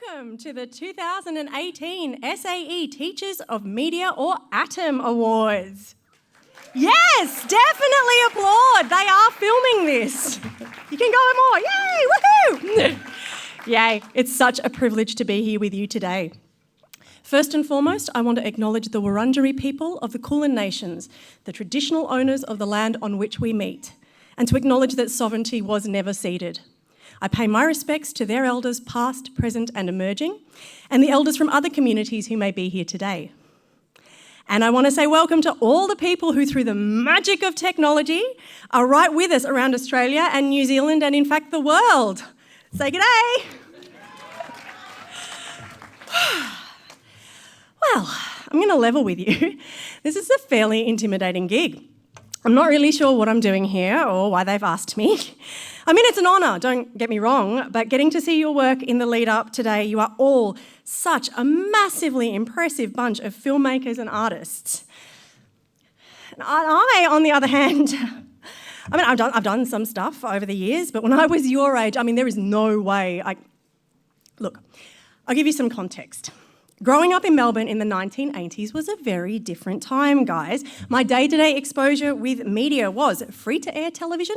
Welcome to the 2018 SAE Teachers of Media or ATOM Awards. Yes, definitely applaud. They are filming this. You can go more. Yay, woohoo! Yay, it's such a privilege to be here with you today. First and foremost, I want to acknowledge the Wurundjeri people of the Kulin Nations, the traditional owners of the land on which we meet, and to acknowledge that sovereignty was never ceded. I pay my respects to their elders past, present and emerging, and the elders from other communities who may be here today. And I want to say welcome to all the people who, through the magic of technology, are right with us around Australia and New Zealand and, in fact, the world. Say g'day. Well, I'm going to level with you. This is a fairly intimidating gig. I'm not really sure what I'm doing here or why they've asked me. I mean, it's an honour, don't get me wrong, but getting to see your work in the lead up today, you are all such a massively impressive bunch of filmmakers and artists. And I, on the other hand, I mean, I've done some stuff over the years, but when I was your age, I mean, there is no way Look, I'll give you some context. Growing up in Melbourne in the 1980s was a very different time, guys. My day-to-day exposure with media was free-to-air television,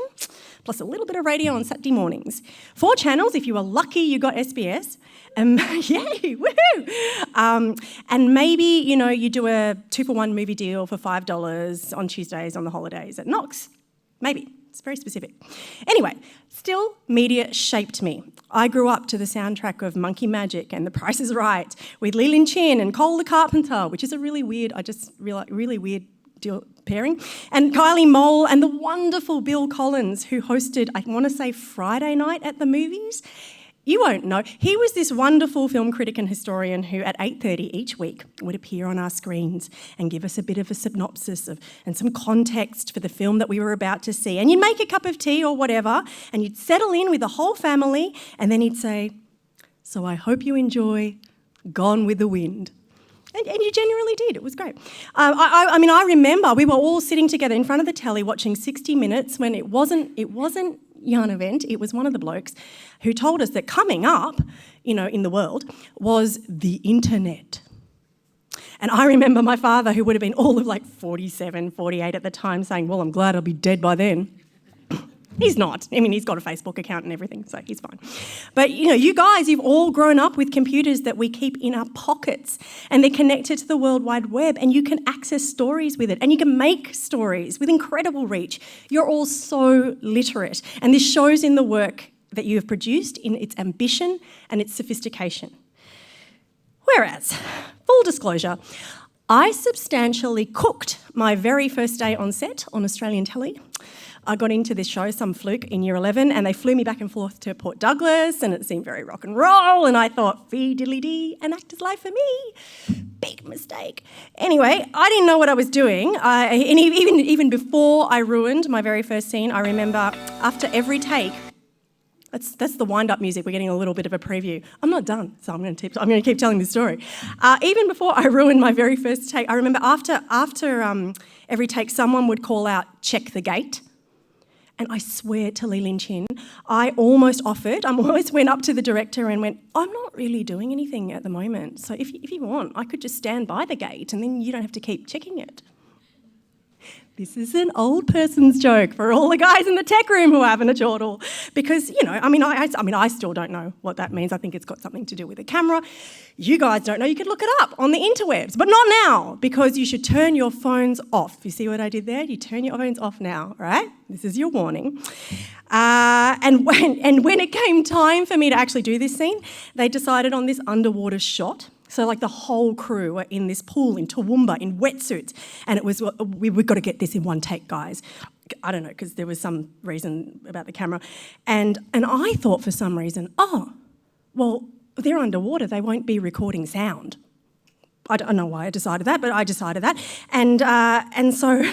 plus a little bit of radio on Saturday mornings. 4 channels, if you were lucky, you got SBS. Yay, woohoo! And maybe, you do a 2-for-1 movie deal for $5 on Tuesdays on the holidays at Knox. Maybe. It's very specific. Anyway, still, media shaped me. I grew up to the soundtrack of Monkey Magic and The Price is Right with Lee Lin Chin and Cole the Carpenter, which is a really weird, really weird pairing, and Kylie Mole and the wonderful Bill Collins, who hosted, I want to say, Friday night at the movies. You won't know. He was this wonderful film critic and historian who at 8:30 each week would appear on our screens and give us a bit of a synopsis and some context for the film that we were about to see. And you'd make a cup of tea or whatever, and you'd settle in with the whole family, and then he'd say, "So I hope you enjoy Gone with the Wind." And you genuinely did. It was great. I remember we were all sitting together in front of the telly watching 60 Minutes when it wasn't Yarn Event, it was one of the blokes who told us that coming up, in the world, was the internet. And I remember my father, who would have been all of 47, 48 at the time, saying, "Well, I'm glad I'll be dead by then." He's not. I mean, he's got a Facebook account and everything, so he's fine. But, you guys, you've all grown up with computers that we keep in our pockets, and they're connected to the World Wide Web, and you can access stories with it, and you can make stories with incredible reach. You're all so literate, and this shows in the work that you have produced, in its ambition and its sophistication. Whereas, full disclosure, I substantially cooked my very first day on set on Australian telly. I got into this show, some fluke, in year 11, and they flew me back and forth to Port Douglas, and it seemed very rock and roll, and I thought, fee diddly dee, an actor's life for me. Big mistake. Anyway, I didn't know what I was doing, and even before I ruined my very first scene, I remember after every take, that's the wind-up music. We're getting a little bit of a preview. I'm not done, so I'm going to keep telling this story. Even before I ruined my very first take, I remember after every take, someone would call out, "Check the gate." And I swear to Lee Lin Chin, I almost went up to the director and went, "I'm not really doing anything at the moment, so if you want, I could just stand by the gate and then you don't have to keep checking it." This is an old person's joke for all the guys in the tech room who haven't a chortle. Because, I still don't know what that means. I think it's got something to do with a camera. You guys don't know. You could look it up on the interwebs, but not now, because you should turn your phones off. You see what I did there? You turn your phones off now, all right? This is your warning. And when it came time for me to actually do this scene, they decided on this underwater shot. So the whole crew were in this pool in Toowoomba in wetsuits, and it was, we've got to get this in one take, guys. I don't know, because there was some reason about the camera. And I thought for some reason, they're underwater, they won't be recording sound. I don't know why I decided that, but I decided that. And so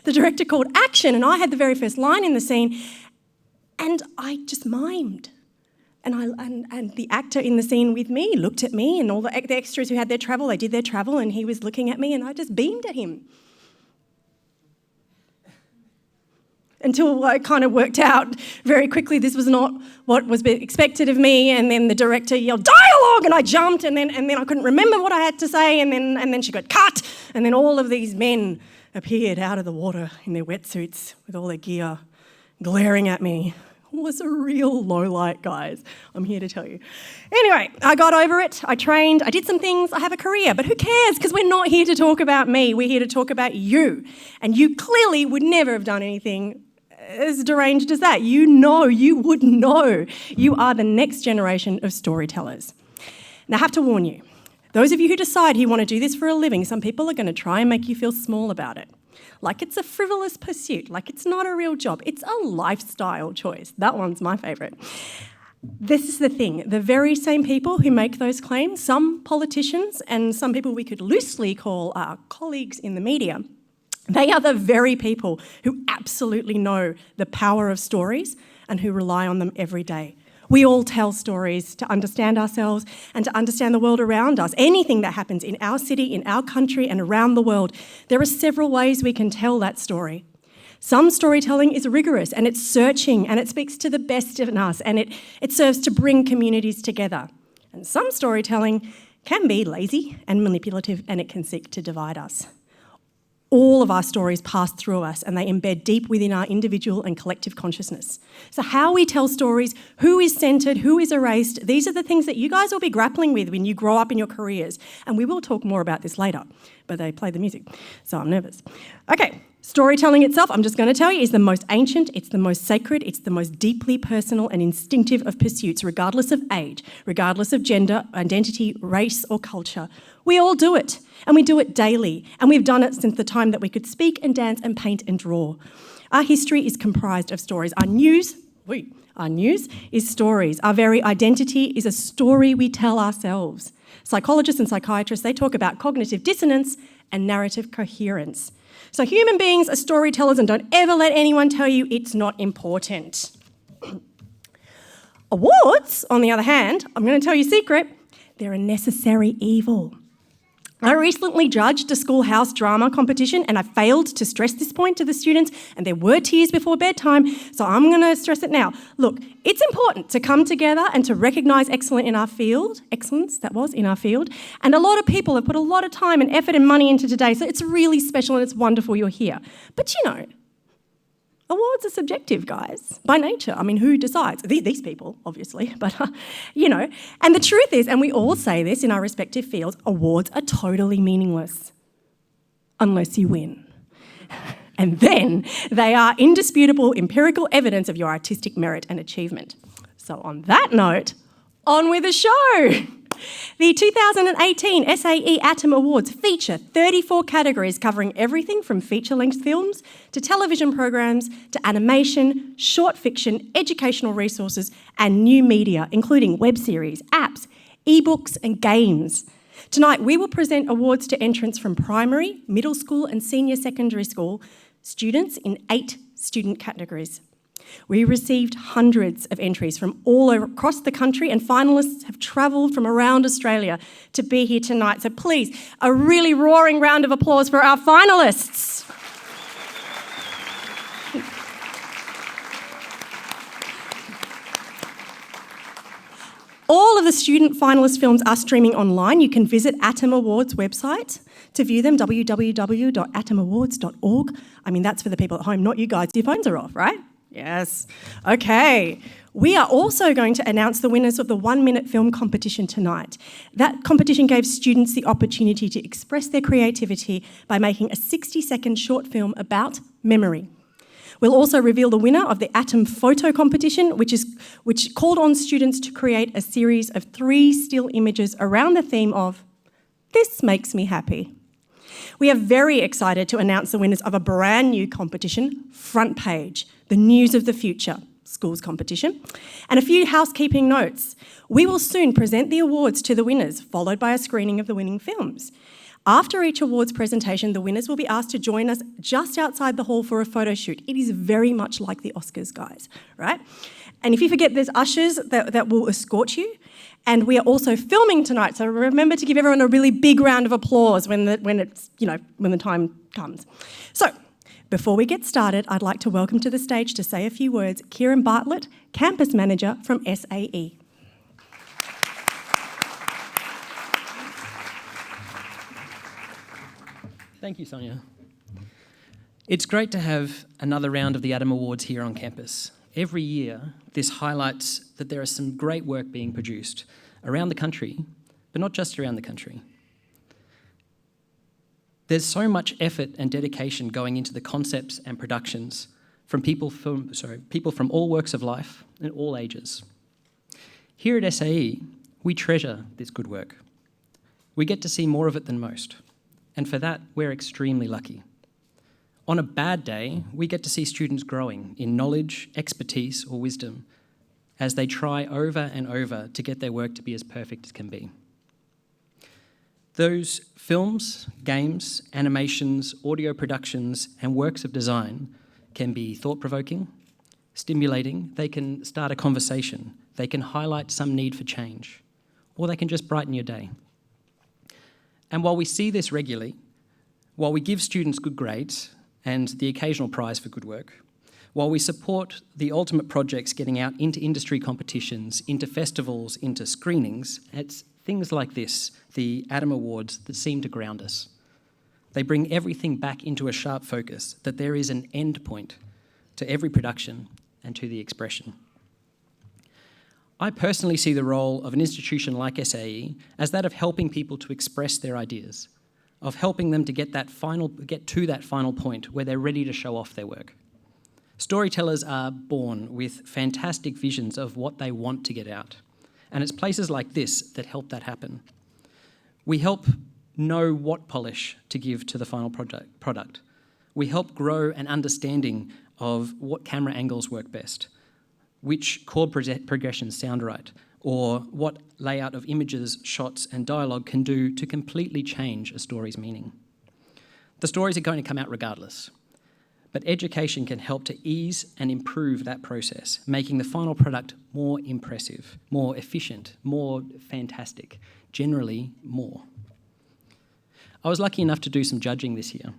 the director called action, and I had the very first line in the scene, and I just mimed. And the actor in the scene with me looked at me, and all the extras who had their travel, they did their travel, and he was looking at me, and I just beamed at him. until I kind of worked out very quickly this was not what was expected of me, and then the director yelled, "Dialogue!" frog, and I jumped, and then I couldn't remember what I had to say, and then she got cut, and then all of these men appeared out of the water in their wetsuits with all their gear, glaring at me. It was a real low light, guys. I'm here to tell you. Anyway, I got over it. I trained. I did some things. I have a career. But who cares? Because we're not here to talk about me. We're here to talk about you. And you clearly would never have done anything as deranged as that. You would know. You are the next generation of storytellers. Now, I have to warn you. Those of you who decide you want to do this for a living, some people are going to try and make you feel small about it. Like it's a frivolous pursuit, like it's not a real job. It's a lifestyle choice. That one's my favourite. This is the thing. The very same people who make those claims, some politicians and some people we could loosely call our colleagues in the media, they are the very people who absolutely know the power of stories and who rely on them every day. We all tell stories to understand ourselves and to understand the world around us. Anything that happens in our city, in our country, and around the world, there are several ways we can tell that story. Some storytelling is rigorous and it's searching and it speaks to the best in us and it serves to bring communities together. And some storytelling can be lazy and manipulative and it can seek to divide us. All of our stories pass through us and they embed deep within our individual and collective consciousness. So how we tell stories, who is centred, who is erased, these are the things that you guys will be grappling with when you grow up in your careers. And we will talk more about this later, but they play the music, so I'm nervous. Okay, storytelling itself, I'm just going to tell you, is the most ancient, it's the most sacred, it's the most deeply personal and instinctive of pursuits, regardless of age, regardless of gender, identity, race or culture. We all do it, and we do it daily, and we've done it since the time that we could speak and dance and paint and draw. Our history is comprised of stories. Our news is stories. Our very identity is a story we tell ourselves. Psychologists and psychiatrists, they talk about cognitive dissonance and narrative coherence. So human beings are storytellers, and don't ever let anyone tell you it's not important. Awards, on the other hand, I'm going to tell you a secret, they're a necessary evil. I recently judged a schoolhouse drama competition and I failed to stress this point to the students, and there were tears before bedtime, so I'm going to stress it now. Look, it's important to come together and to recognise excellence in our field, and a lot of people have put a lot of time and effort and money into today, so it's really special and it's wonderful you're here. But awards are subjective, guys, by nature. I mean, who decides? These people, obviously, but, And the truth is, and we all say this in our respective fields, awards are totally meaningless unless you win. And then they are indisputable empirical evidence of your artistic merit and achievement. So on that note, on with the show. The 2018 SAE ATOM Awards feature 34 categories covering everything from feature-length films to television programs to animation, short fiction, educational resources and new media, including web series, apps, ebooks and games. Tonight we will present awards to entrants from primary, middle school and senior secondary school students in 8 student categories. We received hundreds of entries from all across the country, and finalists have travelled from around Australia to be here tonight. So please, a really roaring round of applause for our finalists. All of the student finalist films are streaming online. You can visit Atom Awards website to view them, www.atomawards.org. I mean, that's for the people at home, not you guys. Your phones are off, right? Yes. Okay. We are also going to announce the winners of the 1-minute film competition tonight. That competition gave students the opportunity to express their creativity by making a 60-second short film about memory. We'll also reveal the winner of the Atom Photo Competition, which called on students to create a series of 3 still images around the theme of "This makes me happy." We are very excited to announce the winners of a brand new competition, Front Page, the News of the Future schools competition. And a few housekeeping notes. We will soon present the awards to the winners, followed by a screening of the winning films. After each awards presentation, the winners will be asked to join us just outside the hall for a photo shoot. It is very much like the Oscars, guys, right? And if you forget, there's ushers that will escort you. And we are also filming tonight, so remember to give everyone a really big round of applause when the time comes. So, before we get started, I'd like to welcome to the stage to say a few words Kieran Bartlett, Campus Manager from SAE. Thank you, Sonya. It's great to have another round of the ATOM Awards here on campus. Every year, this highlights that there is some great work being produced around the country, but not just around the country. There's so much effort and dedication going into the concepts and productions from people from all walks of life and all ages. Here at SAE, we treasure this good work. We get to see more of it than most, and for that, we're extremely lucky. On a bad day, we get to see students growing in knowledge, expertise, or wisdom as they try over and over to get their work to be as perfect as can be. Those films, games, animations, audio productions, and works of design can be thought-provoking, stimulating, they can start a conversation, they can highlight some need for change, or they can just brighten your day. And while we see this regularly, while we give students good grades and the occasional prize for good work, while we support the ultimate projects getting out into industry competitions, into festivals, into screenings, it's things like this, the ATOM Awards, that seem to ground us. They bring everything back into a sharp focus, that there is an end point to every production and to the expression. I personally see the role of an institution like SAE as that of helping people to express their ideas, of helping them to get to that final point where they're ready to show off their work. Storytellers are born with fantastic visions of what they want to get out, and it's places like this that help that happen. We help know what polish to give to the final product. We help grow an understanding of what camera angles work best, which chord progressions sound right, or what layout of images, shots, and dialogue can do to completely change a story's meaning. The stories are going to come out regardless, but education can help to ease and improve that process, making the final product more impressive, more efficient, more fantastic, generally more. I was lucky enough to do some judging this year,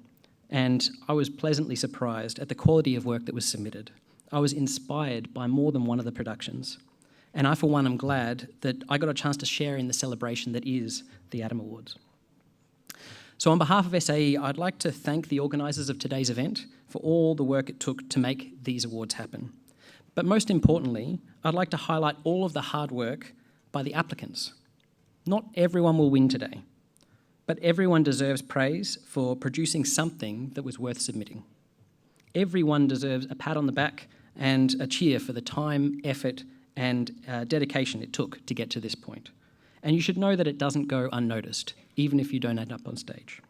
and I was pleasantly surprised at the quality of work that was submitted. I was inspired by more than one of the productions, and I, for one, am glad that I got a chance to share in the celebration that is the ATOM Awards. So on behalf of SAE, I'd like to thank the organisers of today's event for all the work it took to make these awards happen. But most importantly, I'd like to highlight all of the hard work by the applicants. Not everyone will win today, but everyone deserves praise for producing something that was worth submitting. Everyone deserves a pat on the back and a cheer for the time, effort, and dedication it took to get to this point. And you should know that it doesn't go unnoticed, even if you don't end up on stage.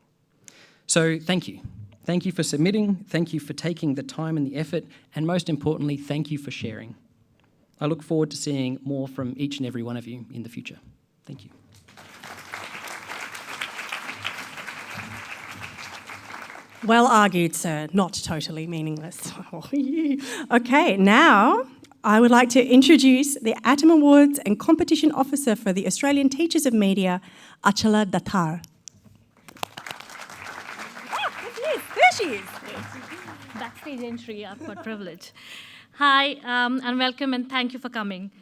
So thank you. Thank you for submitting, thank you for taking the time and the effort, and most importantly, thank you for sharing. I look forward to seeing more from each and every one of you in the future. Thank you. Well argued, sir. Not totally meaningless. Okay, now I would like to introduce the ATOM Awards and Competition Officer for the Australian Teachers of Media, Achala Datar. There she is. Backstage entry, I've got privilege. Hi, and welcome, and thank you for coming.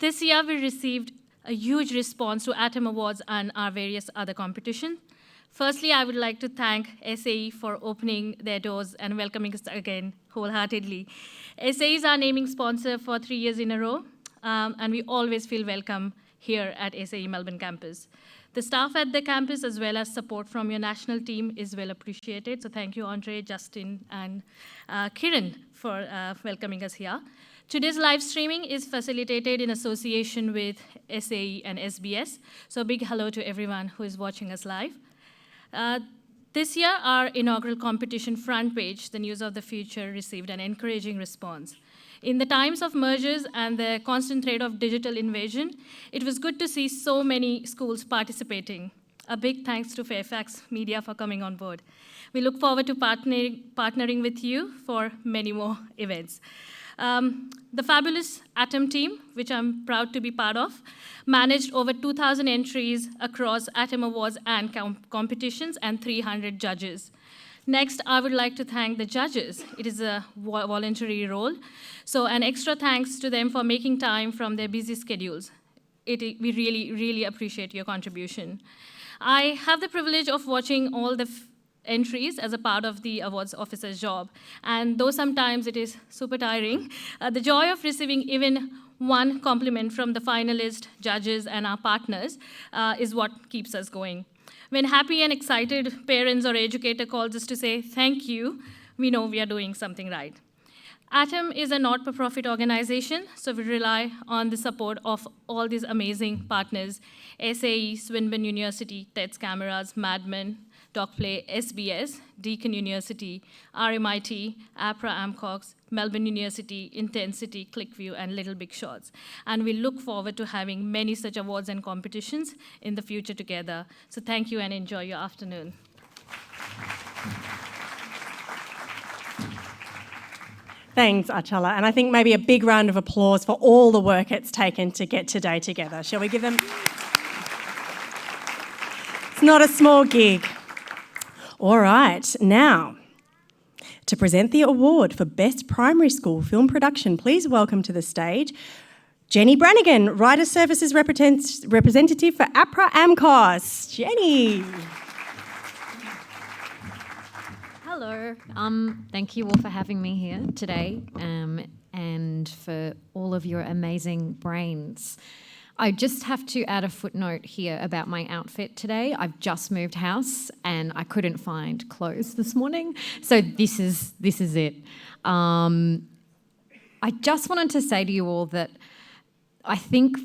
This year, we received a huge response to ATOM Awards and our various other competitions. Firstly, I would like to thank SAE for opening their doors and welcoming us again wholeheartedly. SAE is our naming sponsor for 3 years in a row, and we always feel welcome here at SAE Melbourne campus. The staff at the campus, as well as support from your national team, is well appreciated. So thank you, Andre, Justin, and Kiran for welcoming us here. Today's live streaming is facilitated in association with SAE and SBS. So a big hello to everyone who is watching us live. This year, our inaugural competition front page, The News of the Future, received an encouraging response. In the times of mergers and the constant rate of digital invasion, it was good to see so many schools participating. A big thanks to Fairfax Media for coming on board. We look forward to partnering with you for many more events. The fabulous ATOM team, which I'm proud to be part of, managed over 2,000 entries across ATOM Awards and competitions and 300 judges. Next, I would like to thank the judges. It is a voluntary role. So an extra thanks to them for making time from their busy schedules. We really, really appreciate your contribution. I have the privilege of watching all the entries as a part of the awards officer's job. And though sometimes it is super tiring, the joy of receiving even one compliment from the finalists, judges, and our partners is what keeps us going. When happy and excited parents or educator calls us to say thank you, we know we are doing something right. ATOM is a not-for-profit organization, so we rely on the support of all these amazing partners: SAE, Swinburne University, TEDS Cameras, Madman, DocPlay, SBS, Deakin University, RMIT, APRA Amcox, Melbourne University, Intensity, ClickView, and Little Big Shots. And we look forward to having many such awards and competitions in the future together. So thank you and enjoy your afternoon. Thanks, Achala. And I think maybe a big round of applause for all the work it's taken to get today together. Shall we give them? It's not a small gig. All right, now, to present the award for Best Primary School Film Production, please welcome to the stage Jenny Brannigan, Writer Services Representative for APRA AMCOS. Jenny. Hello. Thank you all for having me here today and for all of your amazing brains. I just have to add a footnote here about my outfit today. I've just moved house and I couldn't find clothes this morning, so this is it. I just wanted to say to you all that I think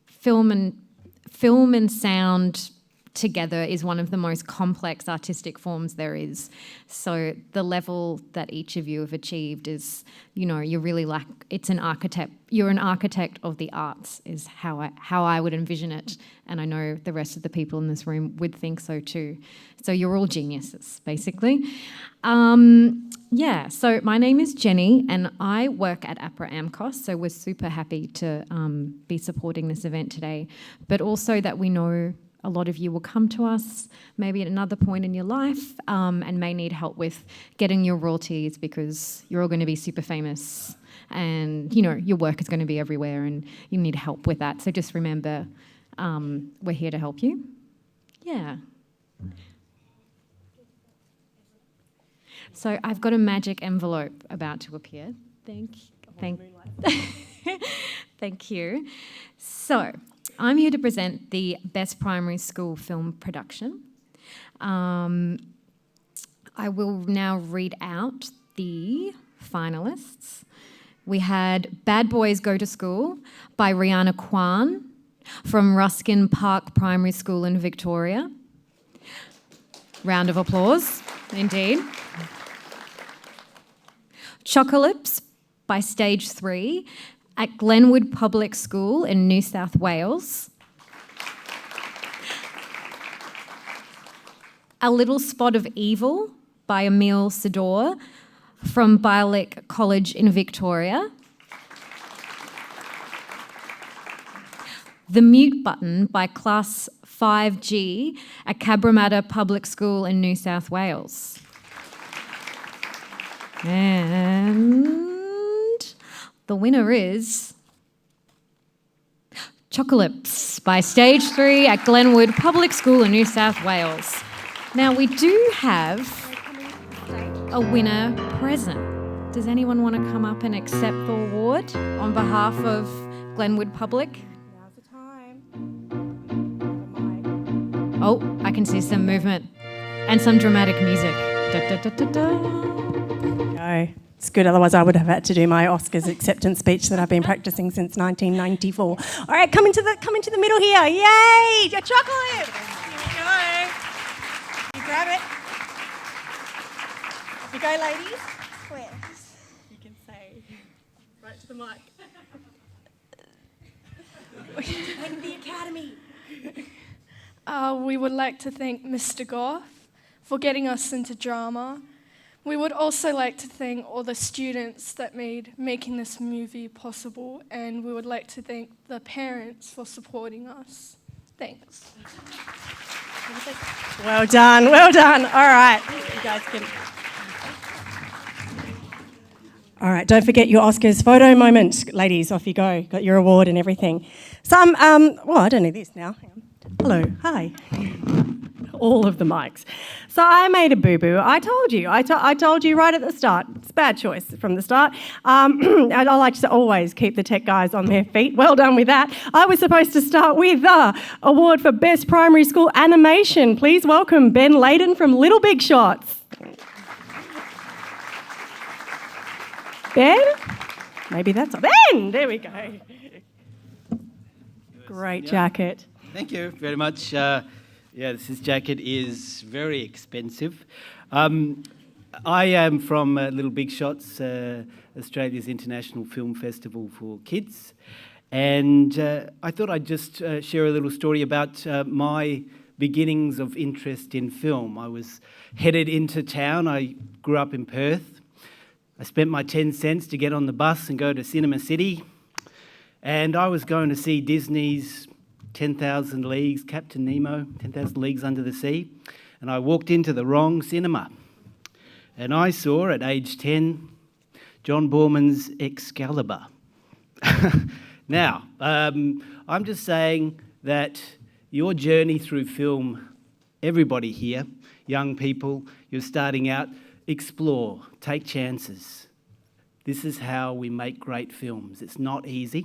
film and sound together is one of the most complex artistic forms there is. So the level that each of you have achieved is, you're really like, it's an architect. You're an architect of the arts is how I would envision it. And I know the rest of the people in this room would think so too. So you're all geniuses, basically. So my name is Jenny and I work at APRA AMCOS, so we're super happy to be supporting this event today, but also that we know a lot of you will come to us maybe at another point in your life and may need help with getting your royalties because you're all going to be super famous and, your work is going to be everywhere and you need help with that. So just remember, we're here to help you. Yeah. So I've got a magic envelope about to appear. Thank you. So I'm here to present the Best Primary School Film Production. I will now read out the finalists. We had Bad Boys Go to School by Rihanna Kwan from Ruskin Park Primary School in Victoria. Round of applause, indeed. Chocolips by Stage 3 at Glenwood Public School in New South Wales. A Little Spot of Evil by Emil Sador from Bialik College in Victoria. The Mute Button by Class 5G at Cabramatta Public School in New South Wales. And the winner is Chocolips by Stage 3 at Glenwood Public School in New South Wales. Now, we do have a winner present. Does anyone want to come up and accept the award on behalf of Glenwood Public? Now's the time. Oh, I can see some movement and some dramatic music. Da, da, da, da, da. Go. It's good, otherwise I would have had to do my Oscars acceptance speech that I've been practicing since 1994. All right, come into the middle here. Yay! Your chocolate! Here we go. You grab it. Off you go, ladies. Where? You can say right to the mic. Thank the Academy. We would like to thank Mr. Goff for getting us into drama. We would also like to thank all the students that made making this movie possible, and we would like to thank the parents for supporting us. Thanks. Well done, well done. All right, you guys can. All right, don't forget your Oscars photo moment, ladies. Off you go. Got your award and everything. I don't need this now. Hang on. Hello, hi. all of the mics. So I made a boo-boo. I told you. I told you right at the start. It's a bad choice from the start. And I like to always keep the tech guys on their feet. Well done with that. I was supposed to start with the award for Best Primary School Animation. Please welcome Ben Layden from Little Big Shots. Ben? Maybe that's Ben! There we go. Great jacket. Thank you very much. This jacket is very expensive. I am from Little Big Shots, Australia's International Film Festival for Kids. And I thought I'd just share a little story about my beginnings of interest in film. I was headed into town. I grew up in Perth. I spent my 10 cents to get on the bus and go to Cinema City. And I was going to see Disney's 10,000 Leagues, Captain Nemo, 10,000 Leagues Under the Sea. And I walked into the wrong cinema. And I saw, at age 10, John Boorman's Excalibur. Now, I'm just saying that your journey through film, everybody here, young people, you're starting out, explore, take chances. This is how we make great films. It's not easy.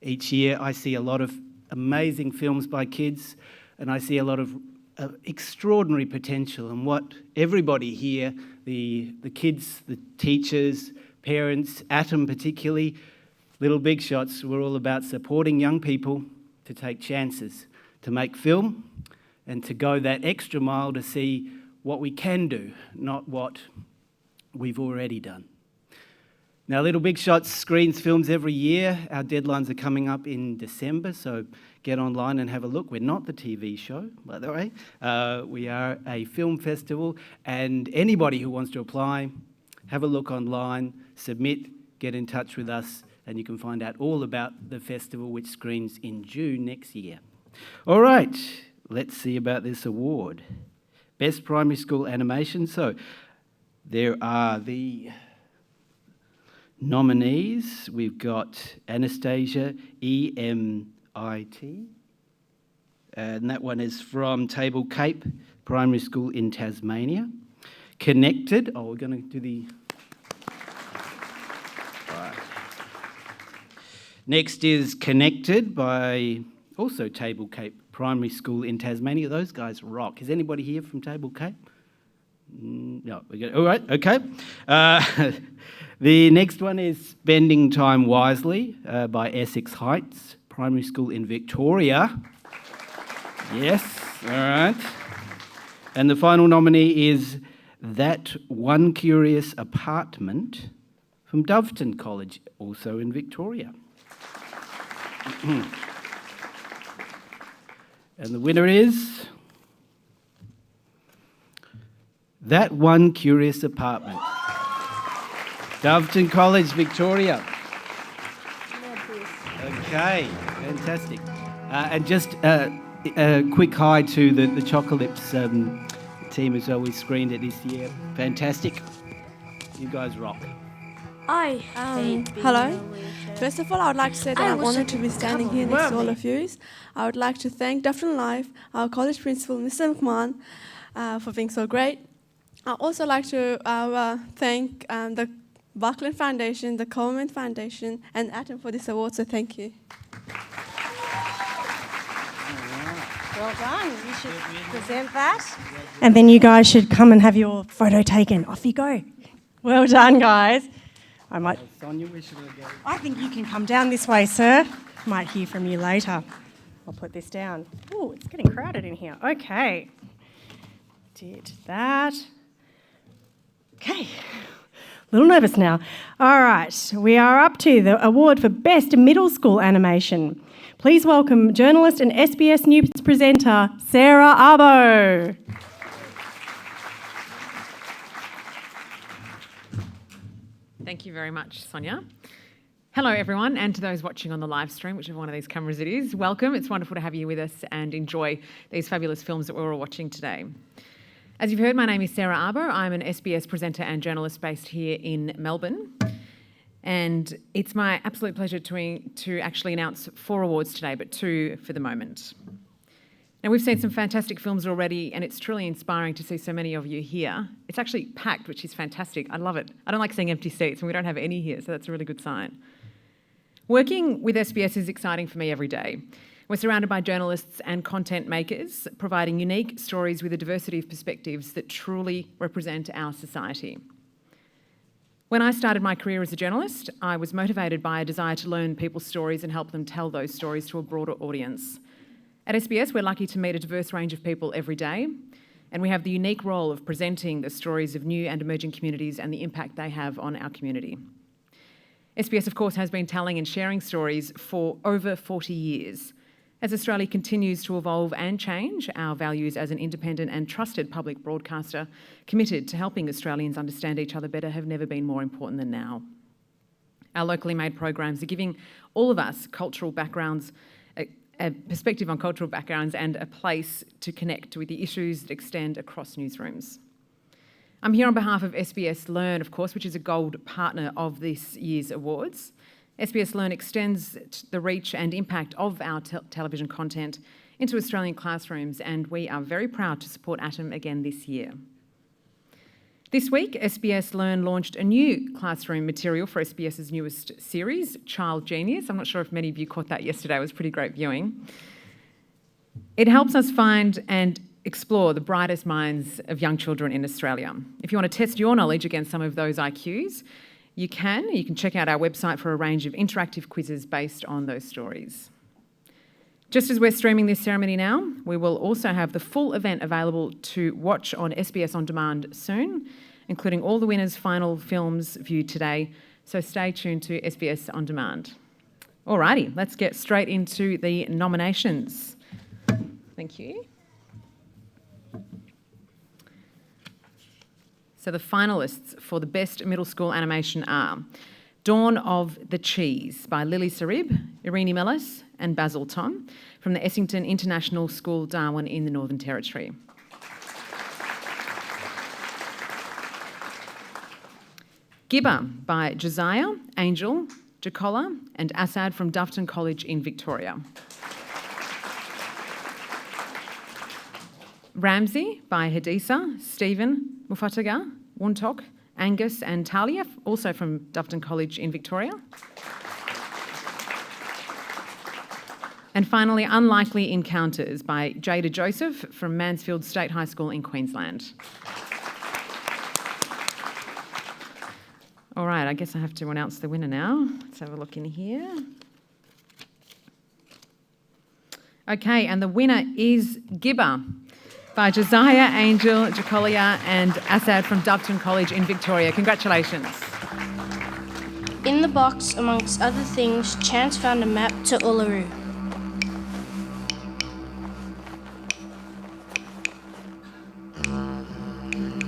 Each year I see a lot of amazing films by kids, and I see a lot of extraordinary potential. And what everybody here, the kids, the teachers, parents, Atom particularly, Little Big Shots, we're all about supporting young people to take chances, to make film, and to go that extra mile to see what we can do, not what we've already done. Now, Little Big Shots screens films every year. Our deadlines are coming up in December, so get online and have a look. We're not the TV show, by the way. We are a film festival, and anybody who wants to apply, have a look online, submit, get in touch with us, and you can find out all about the festival, which screens in June next year. All right, let's see about this award. Best Primary School Animation. So there are the nominees. We've got Anastasia, EMIT, and that one is from Table Cape Primary School in Tasmania. Connected, we're going to do the... Right. Next is Connected by also Table Cape Primary School in Tasmania. Those guys rock. Is anybody here from Table Cape? No. All right, okay. The next one is Spending Time Wisely by Essex Heights Primary School in Victoria. Yes, all right. And the final nominee is That One Curious Apartment from Doveton College, also in Victoria. And the winner is That One Curious Apartment. Doveton College, Victoria. Okay, fantastic. And just a quick hi to the Chocolips team as well. We screened it this year. Fantastic. You guys rock. Hello. First of all, I would like to say that I'm honoured to be standing here next to all of you. I would like to thank Doveton Life, our college principal, Mr. McMahon, for being so great. I'd also like to thank the Buckland Foundation, the Coleman Foundation, and Atom for this award, so thank you. Well done. You should present that. And then you guys should come and have your photo taken. Off you go. Well done, guys. Sonya, where should we go? I think you can come down this way, sir. Might hear from you later. I'll put this down. Oh, it's getting crowded in here. Okay. Did that. Okay. A little nervous now. All right. We are up to the award for Best Middle School Animation. Please welcome journalist and SBS News presenter, Sarah Arbo. Thank you very much, Sonya. Hello, everyone, and to those watching on the live stream, whichever one of these cameras it is, welcome. It's wonderful to have you with us and enjoy these fabulous films that we're all watching today. As you've heard, my name is Sarah Arbo. I'm an SBS presenter and journalist based here in Melbourne. And it's my absolute pleasure to actually announce 4 awards today, but 2 for the moment. Now, we've seen some fantastic films already, and it's truly inspiring to see so many of you here. It's actually packed, which is fantastic. I love it. I don't like seeing empty seats, and we don't have any here, so that's a really good sign. Working with SBS is exciting for me every day. We're surrounded by journalists and content makers, providing unique stories with a diversity of perspectives that truly represent our society. When I started my career as a journalist, I was motivated by a desire to learn people's stories and help them tell those stories to a broader audience. At SBS, we're lucky to meet a diverse range of people every day, and we have the unique role of presenting the stories of new and emerging communities and the impact they have on our community. SBS, of course, has been telling and sharing stories for over 40 years. As Australia continues to evolve and change, our values as an independent and trusted public broadcaster committed to helping Australians understand each other better have never been more important than now. Our locally made programs are giving all of us cultural backgrounds, a perspective on cultural backgrounds and a place to connect with the issues that extend across newsrooms. I'm here on behalf of SBS Learn, of course, which is a gold partner of this year's awards. SBS Learn extends the reach and impact of our television content into Australian classrooms, and we are very proud to support ATOM again this year. This week, SBS Learn launched a new classroom material for SBS's newest series, Child Genius. I'm not sure if many of you caught that yesterday. It was pretty great viewing. It helps us find and explore the brightest minds of young children in Australia. If you want to test your knowledge against some of those IQs, you can check out our website for a range of interactive quizzes based on those stories. Just as we're streaming this ceremony now, we will also have the full event available to watch on SBS On Demand soon, including all the winners' final films viewed today, so stay tuned to SBS On Demand. Alrighty, let's get straight into the nominations. Thank you. So the finalists for the Best Middle School Animation are Dawn of the Cheese by Lily Sarib, Irini Mellis and Basil Tom from the Essington International School, Darwin in the Northern Territory. Gibber by Josiah, Angel, Jacola and Assad from Dufton College in Victoria. Ramsey by Hadisa, Stephen, Mufataga, Wuntok, Angus and Talia, also from Dufton College in Victoria. And finally, Unlikely Encounters by Jada Joseph from Mansfield State High School in Queensland. All right, I guess I have to announce the winner now. Let's have a look in here. Okay, and the winner is Gibber by Josiah, Angel, Jacolia and Assad from Dufton College in Victoria. Congratulations. In the box, amongst other things, Chance found a map to Uluru.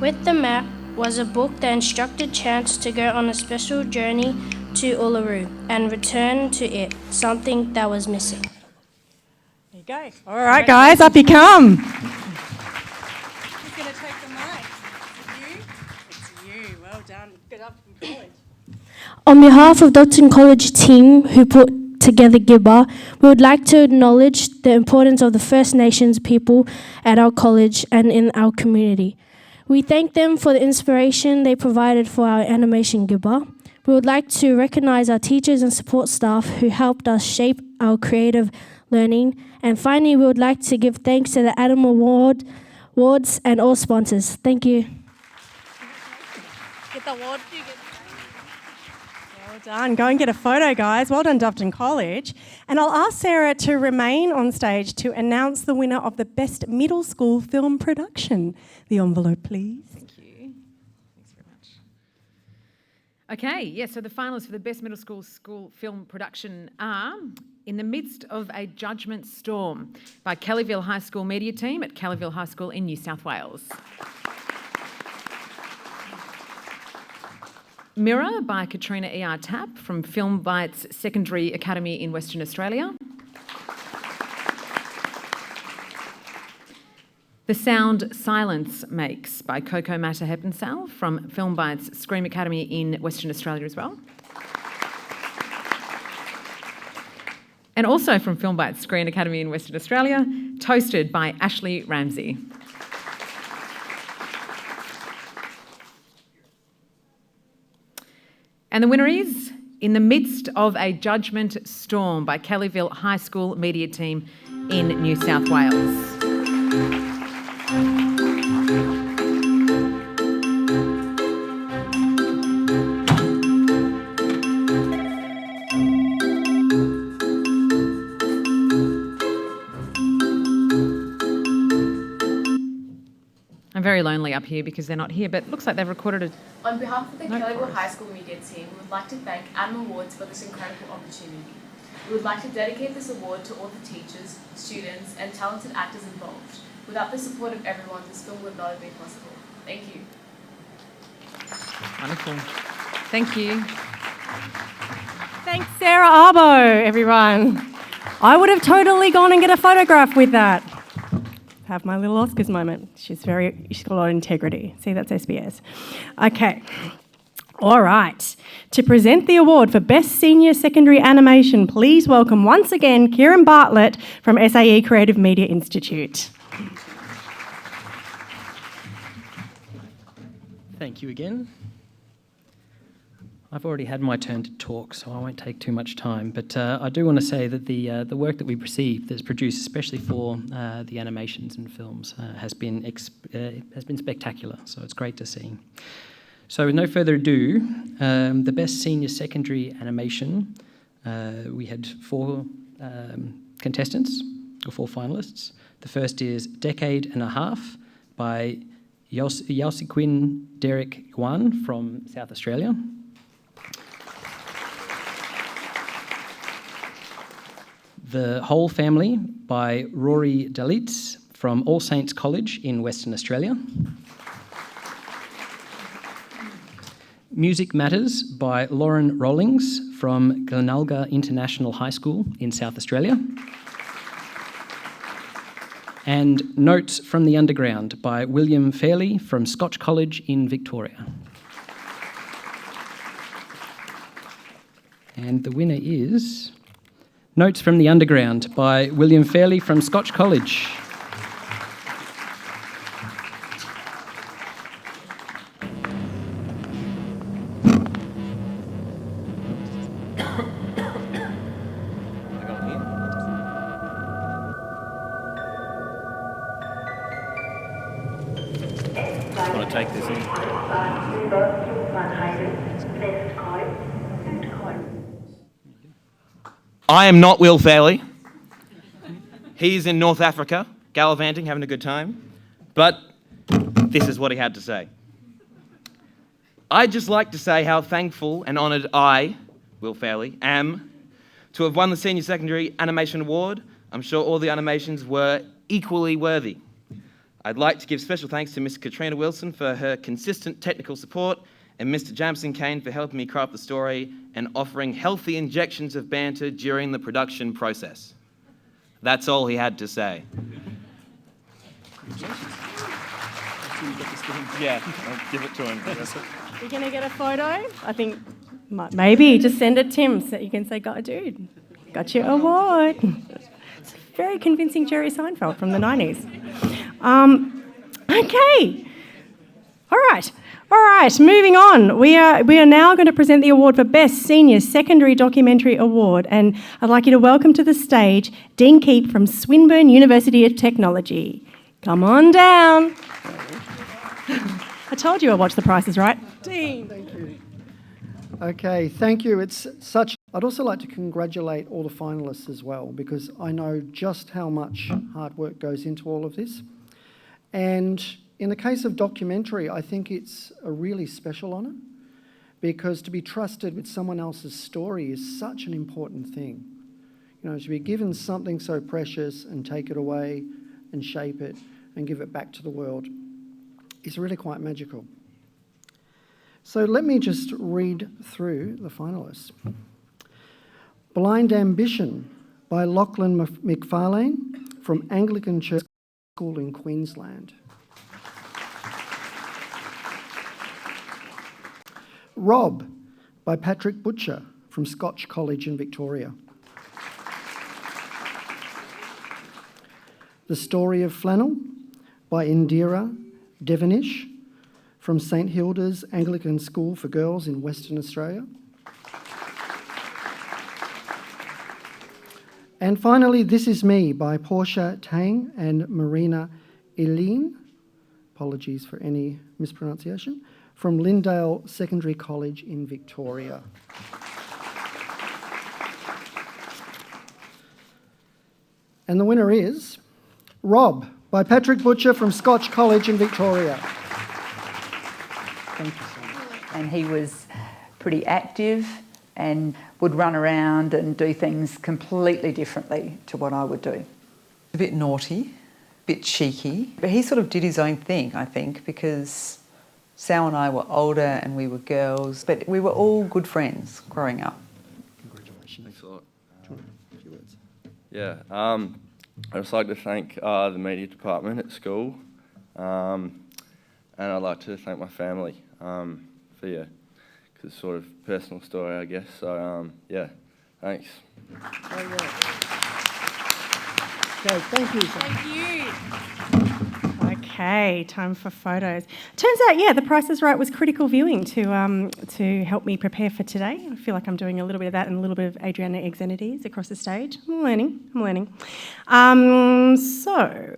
With the map was a book that instructed Chance to go on a special journey to Uluru and return to it, something that was missing. There you go. All right, guys, up you come. Who's going to take the mic? You? It's you. Well done. Good afternoon, college. On behalf of Dufton College team who put together Gibber, we would like to acknowledge the importance of the First Nations people at our college and in our community. We thank them for the inspiration they provided for our animation Gibber. We would like to recognise our teachers and support staff who helped us shape our creative learning. And finally, we would like to give thanks to the ATOM Awards and all sponsors. Thank you. Get the award. Well done. Go and get a photo, guys. Well done, Dufton College. And I'll ask Sarah to remain on stage to announce the winner of the Best Middle School Film Production. The envelope, please. Thank you. Thanks very much. Okay, yes, so the finalists for the Best Middle School Film Production are In the Midst of a Judgment Storm by Kellyville High School Media Team at Kellyville High School in New South Wales. Mirror by Katrina E.R. Tapp from Film Bites Secondary Academy in Western Australia. The Sound Silence Makes by Coco Mata Hepensal from Film Bites Scream Academy in Western Australia as well. And also from Film Bites Screen Academy in Western Australia, Toasted by Ashley Ramsey. And the winner is In the Midst of a Judgment Storm by Kellyville High School Media Team in New South Wales. I'm very lonely up here because they're not here, but it looks like they've recorded a On behalf of the note for Kellyville us. High School Media Team, we would like to thank ATOM Awards for this incredible opportunity. We would like to dedicate this award to all the teachers, students, and talented actors involved. Without the support of everyone, this film would not have been possible. Thank you. Wonderful. Thank you. Thanks, Sarah Arbo, everyone. I would have totally gone and get a photograph with that. Have my little Oscars moment. She's got a lot of integrity. See, that's SBS. Okay. All right. To present the award for Best Senior Secondary Animation, please welcome once again Kieran Bartlett from SAE Creative Media Institute. Thank you again. I've already had my turn to talk, so I won't take too much time. But I do want to say that the work that we've received, that's produced especially for the animations and films, has been spectacular. So it's great to see. So with no further ado, the best senior secondary animation, we had 4 contestants or 4 finalists. The first is Decade and a Half by Yausiquin Derek Guan from South Australia. The Whole Family by Rory Dalitz from All Saints College in Western Australia. Music Matters by Lauren Rawlings from Glenalga International High School in South Australia. And Notes from the Underground by William Fairley from Scotch College in Victoria. And the winner is Notes from the Underground by William Fairley from Scotch College. I want to take this in. I am not Will Fairley. He's in North Africa, gallivanting, having a good time. But this is what he had to say. I'd just like to say how thankful and honoured I, Will Fairley, am to have won the Senior Secondary Animation Award. I'm sure all the animations were equally worthy. I'd like to give special thanks to Miss Katrina Wilson for her consistent technical support and Mr. Jamison Kane for helping me craft the story and offering healthy injections of banter during the production process. That's all he had to say. Yeah, I'll give it to him. You're going to get a photo? I think maybe just send it to him so you can say, "God, dude, got your award." It's a very convincing Jerry Seinfeld from the 90s. Okay. All right, moving on. We are now going to present the award for Best Senior Secondary Documentary Award, and I'd like you to welcome to the stage Dean Keep from Swinburne University of Technology. Come on down. I told you I watched The Price is Right. Dean. Thank you. Okay, thank you. I'd also like to congratulate all the finalists as well, because I know just how much hard work goes into all of this. And in the case of documentary, I think it's a really special honour, because to be trusted with someone else's story is such an important thing. You know, to be given something so precious and take it away and shape it and give it back to the world is really quite magical. So let me just read through the finalists. Blind Ambition by Lachlan McFarlane from Anglican Church School in Queensland. Rob by Patrick Butcher from Scotch College in Victoria. The Story of Flannel by Indira Devonish from St Hilda's Anglican School for Girls in Western Australia. And finally, This Is Me by Portia Tang and Marina Eileen, apologies for any mispronunciation, from Lyndale Secondary College in Victoria. And the winner is Rob by Patrick Butcher from Scotch College in Victoria. Thank you so much. And he was pretty active and would run around and do things completely differently to what I would do. A bit naughty, a bit cheeky, but he sort of did his own thing, I think, because Sal and I were older and we were girls, but we were all good friends growing up. Congratulations. Thanks a lot. A few words. Yeah, I'd just like to thank the media department at school, and I'd like to thank my family for, because it's sort of a personal story, I guess. So, yeah, thanks. Very well. Okay, thank you. Thank you. Okay, time for photos. Turns out, yeah, The Price is Right was critical viewing to help me prepare for today. I feel like I'm doing a little bit of that and a little bit of Adriana Exenides across the stage. I'm learning. So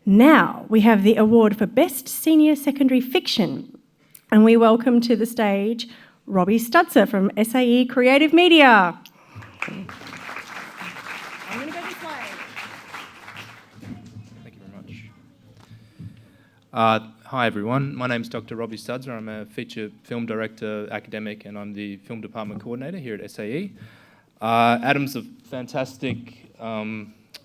now we have the award for Best Senior Secondary Fiction, and we welcome to the stage Robbie Stutzer from SAE Creative Media. I'm going to go this way. Thank you very much. Hi everyone, my name's Dr. Robbie Stutzer. I'm a feature film director, academic, and I'm the film department coordinator here at SAE. Atom's a fantastic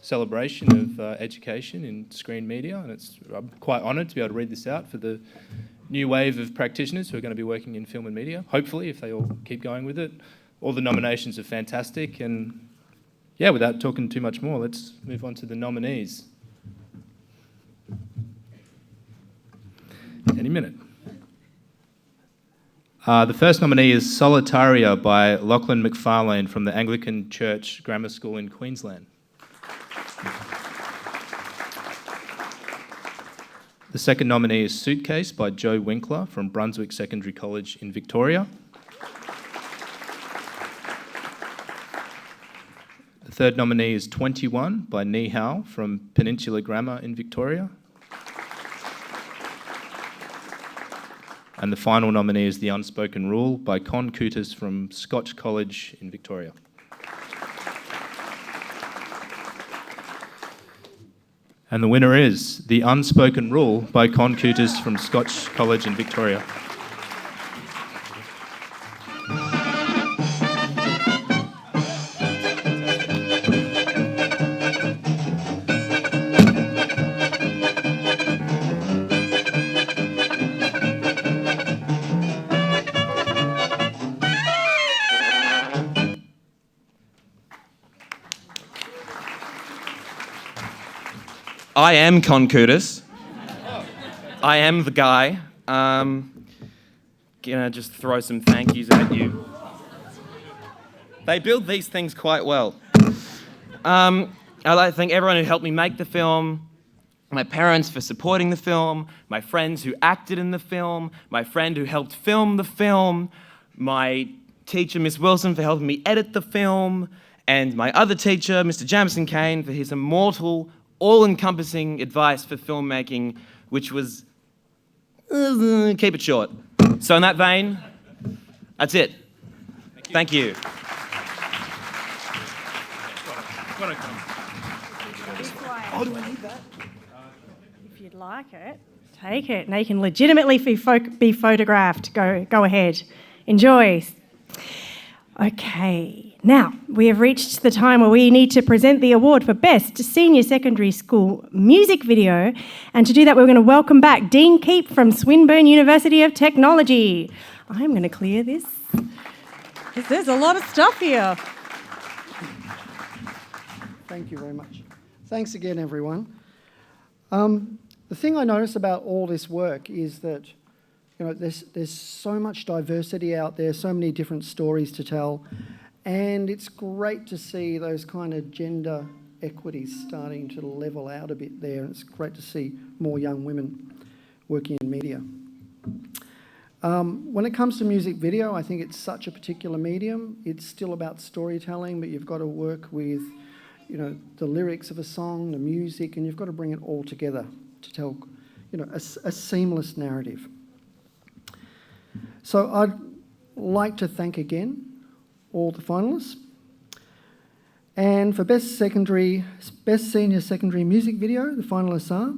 celebration of education in screen media, and I'm quite honoured to be able to read this out for the new wave of practitioners who are going to be working in film and media, hopefully, if they all keep going with it. All the nominations are fantastic, and yeah, without talking too much more, let's move on to the nominees. Any minute. The first nominee is Solitaria by Lachlan McFarlane from the Anglican Church Grammar School in Queensland. The second nominee is Suitcase by Joe Winkler from Brunswick Secondary College in Victoria. The third nominee is 21 by Ni Hao from Peninsula Grammar in Victoria. And the final nominee is The Unspoken Rule by Con Cootis from Scotch College in Victoria. And the winner is The Unspoken Rule by Con Cootis from Scotch College in Victoria. I am Con Cootis. I am the guy. Gonna just throw some thank yous at you. They build these things quite well. I'd like to thank everyone who helped me make the film, my parents for supporting the film, my friends who acted in the film, my friend who helped film the film, my teacher, Miss Wilson, for helping me edit the film, and my other teacher, Mr. Jamison Kane, for his immortal, all-encompassing advice for filmmaking, which was, keep it short. So in that vein, that's it. Thank you. Oh, do I need that? If you'd like it, take it. Now you can legitimately be photographed. Go ahead. Enjoy. Okay, now we have reached the time where we need to present the award for Best Senior Secondary School Music Video, and to do that we're going to welcome back Dean Keep from Swinburne University of Technology. I'm going to clear this, because there's a lot of stuff here. Thank you very much. Thanks again, everyone. The thing I notice about all this work is that there's so much diversity out there, so many different stories to tell, and it's great to see those kind of gender equity's starting to level out a bit there, and it's great to see more young women working in media. When it comes to music video, I think it's such a particular medium. It's still about storytelling, but you've got to work with, you know, the lyrics of a song, the music, and you've got to bring it all together to tell, you know, a seamless narrative. So I'd like to thank again all the finalists. And for Best Senior Secondary Music Video, the finalists are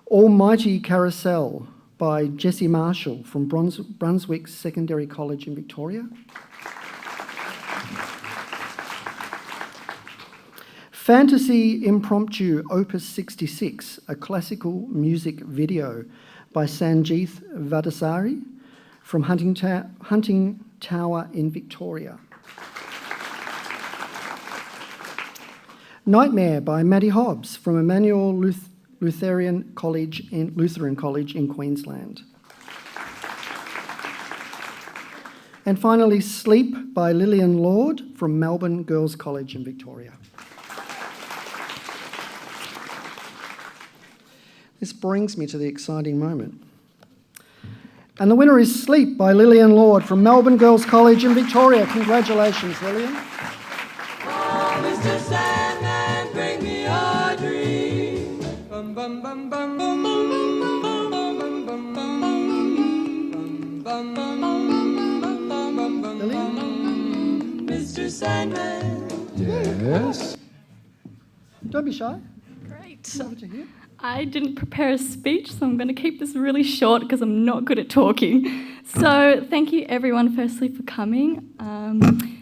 Almighty Carousel by Jessie Marshall from Brunswick Secondary College in Victoria. Fantasy Impromptu Opus 66, a classical music video by Sanjeeth Vadasari from Hunting Tower in Victoria. Nightmare by Maddie Hobbs from Emmanuel Lutheran College in Queensland. And finally, Sleep by Lillian Lord from Melbourne Girls College in Victoria. This brings me to the exciting moment. And the winner is Sleep by Lillian Lord from Melbourne Girls College in Victoria. Congratulations, Lillian. Oh, Mr. Sandman, bring me a dream. Bum, bum, bum, bum, bum, bum, bum, bum, bum, bum, bum, bum, Lillian? Mr. Sandman. Yes? Don't be shy. Great. Over to you. I didn't prepare a speech, so I'm going to keep this really short because I'm not good at talking. So thank you everyone firstly for coming.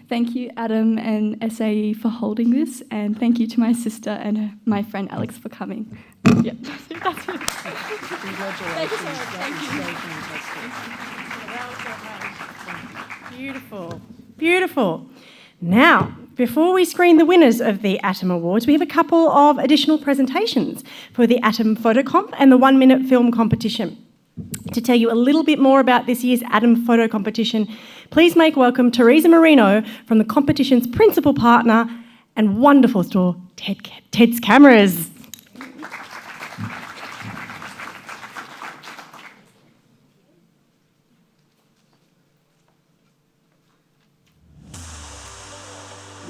Thank you Adam and SAE for holding this, and thank you to my sister and my friend Alex for coming. Yep, that's it. Congratulations. Thank you. Beautiful, beautiful. Now, before we screen the winners of the ATOM Awards, we have a couple of additional presentations for the ATOM Photo Comp and the 1 Minute Film Competition. To tell you a little bit more about this year's ATOM Photo Competition, please make welcome Teresa Marino from the competition's principal partner and wonderful store, Ted's Cameras.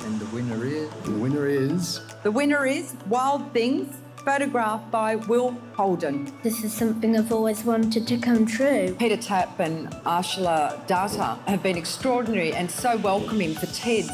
And the winner is Wild Things, photographed by Will Holden. This is something I've always wanted to come true. Peter Tapp and Arshila Data have been extraordinary and so welcoming for TEDS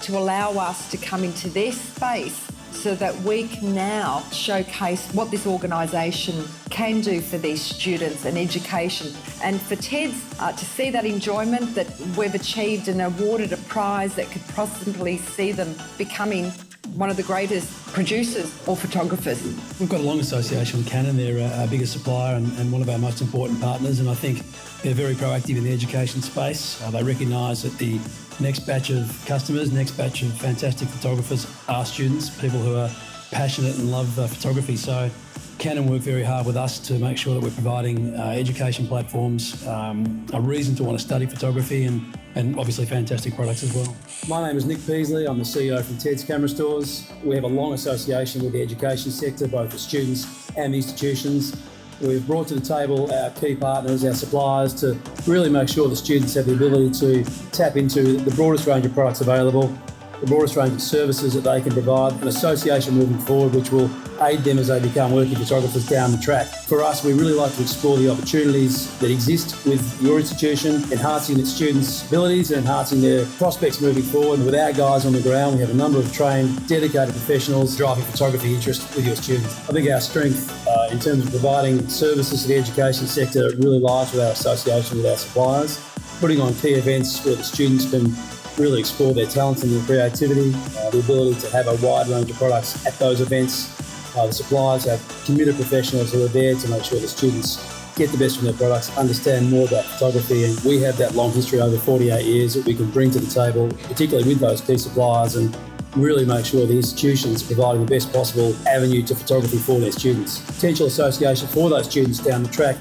to allow us to come into their space so that we can now showcase what this organisation can do for these students and education. And for TEDS to see that enjoyment that we've achieved and awarded a prize that could possibly see them becoming one of the greatest producers or photographers. We've got a long association with Canon. They're our biggest supplier and one of our most important partners, and I think they're very proactive in the education space. They recognise that the next batch of customers, next batch of fantastic photographers are students, people who are passionate and love photography. So Canon work very hard with us to make sure that we're providing education platforms, a reason to want to study photography, and obviously fantastic products as well. My name is Nick Peasley. I'm the CEO from Ted's Camera Stores. We have a long association with the education sector, both the students and the institutions. We've brought to the table our key partners, our suppliers, to really make sure the students have the ability to tap into the broadest range of products available, the broadest range of services that they can provide, an association moving forward which will aid them as they become working photographers down the track. For us, we really like to explore the opportunities that exist with your institution, enhancing its students' abilities and enhancing their prospects moving forward. With our guys on the ground, we have a number of trained, dedicated professionals driving photography interest with your students. I think our strength in terms of providing services to the education sector really lies with our association with our suppliers, putting on key events where the students can really explore their talents and their creativity, the ability to have a wide range of products at those events. The suppliers have committed professionals who are there to make sure the students get the best from their products, understand more about photography, and we have that long history over 48 years that we can bring to the table, particularly with those key suppliers, and really make sure the institutions are providing the best possible avenue to photography for their students. Potential association for those students down the track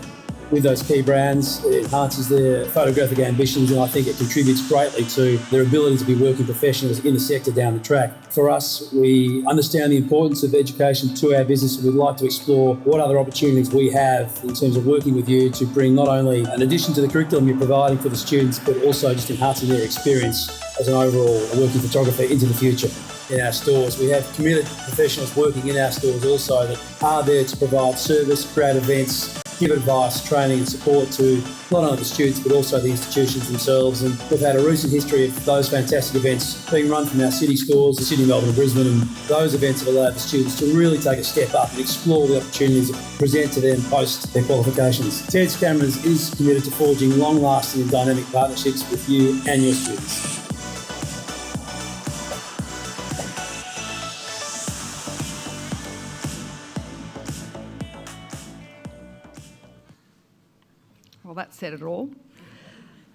with those key brands. It enhances their photographic ambitions, and I think it contributes greatly to their ability to be working professionals in the sector down the track. For us, we understand the importance of education to our business, and we'd like to explore what other opportunities we have in terms of working with you to bring not only an addition to the curriculum you're providing for the students, but also just enhancing their experience as an overall working photographer into the future. In our stores, we have committed professionals working in our stores also that are there to provide service, create events, give advice, training and support to not only the students but also the institutions themselves. And we've had a recent history of those fantastic events being run from our city stores, Sydney, Melbourne and Brisbane, and those events have allowed the students to really take a step up and explore the opportunities that present to them post their qualifications. TEDS Cameras is committed to forging long-lasting and dynamic partnerships with you and your students. Well, that said it all.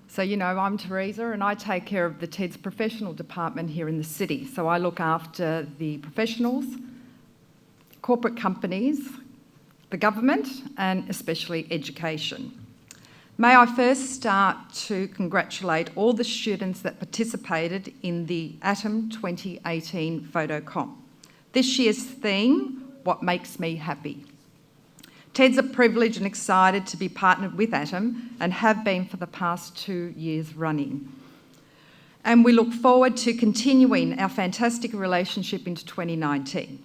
So, you know, I'm Teresa and I take care of the TEDS professional department here in the city. So I look after the professionals, corporate companies, the government and especially education. May I first start to congratulate all the students that participated in the ATOM 2018 photo comp. This year's theme, what makes me happy. TEDs are privileged and excited to be partnered with ATOM and have been for the past 2 years running. And we look forward to continuing our fantastic relationship into 2019.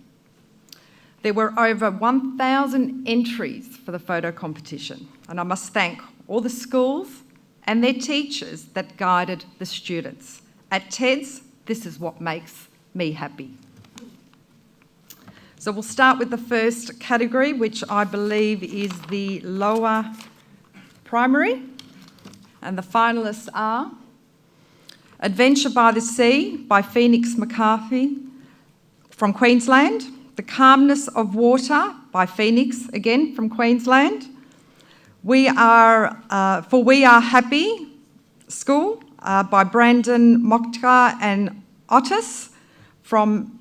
There were over 1,000 entries for the photo competition, and I must thank all the schools and their teachers that guided the students. At TEDs, this is what makes me happy. So we'll start with the first category, which I believe is the lower primary. And the finalists are Adventure by the Sea by Phoenix McCarthy from Queensland, The Calmness of Water by Phoenix, again from Queensland. We Are Happy School by Brandon Mokhtar and Otis from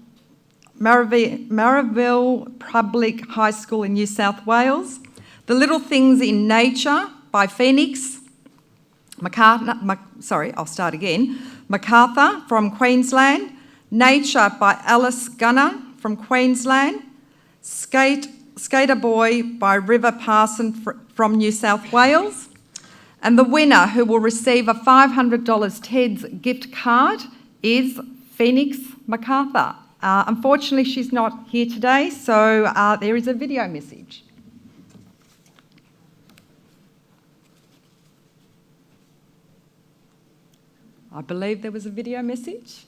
Marraville Public High School in New South Wales. The Little Things in Nature by Phoenix MacArthur from Queensland. Nature by Alice Gunner from Queensland. Skater Boy by River Parson from New South Wales. And the winner, who will receive a $500 TEDS gift card, is Phoenix MacArthur. Unfortunately, she's not here today, so there is a video message. I believe there was a video message.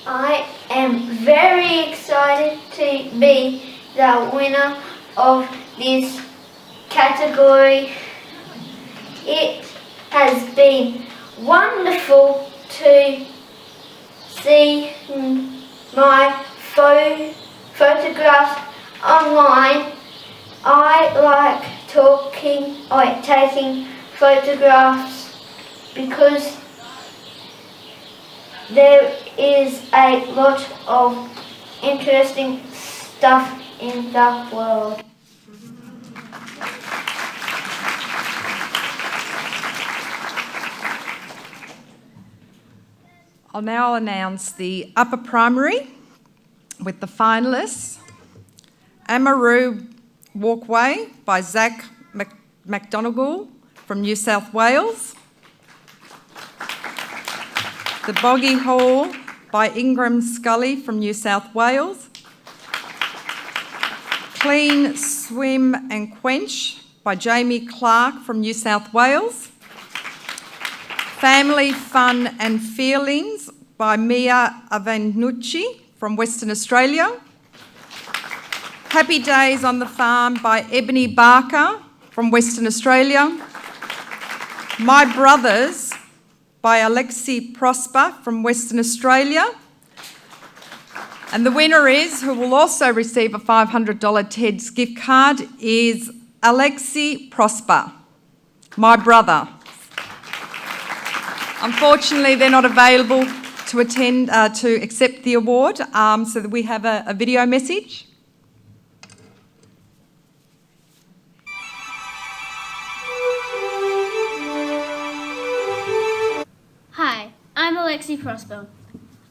I am very excited to be the winner of this category. It has been wonderful to see my photographs online. I like taking photographs because there is a lot of interesting stuff in the world. I'll now announce the upper primary with the finalists. Amaroo Walkway by Zach McDonegal from New South Wales. The Boggy Hall by Ingram Scully from New South Wales. Clean Swim and Quench by Jamie Clark from New South Wales. Family Fun and Feelings by Mia Avanucci from Western Australia. Happy Days on the Farm by Ebony Barker from Western Australia. My Brothers by Alexi Prosper from Western Australia. And the winner is, who will also receive a $500 TEDS gift card, is Alexi Prosper, My Brother. Unfortunately, they're not available to accept the award so that we have a video message. Hi, I'm Alexi Prosper.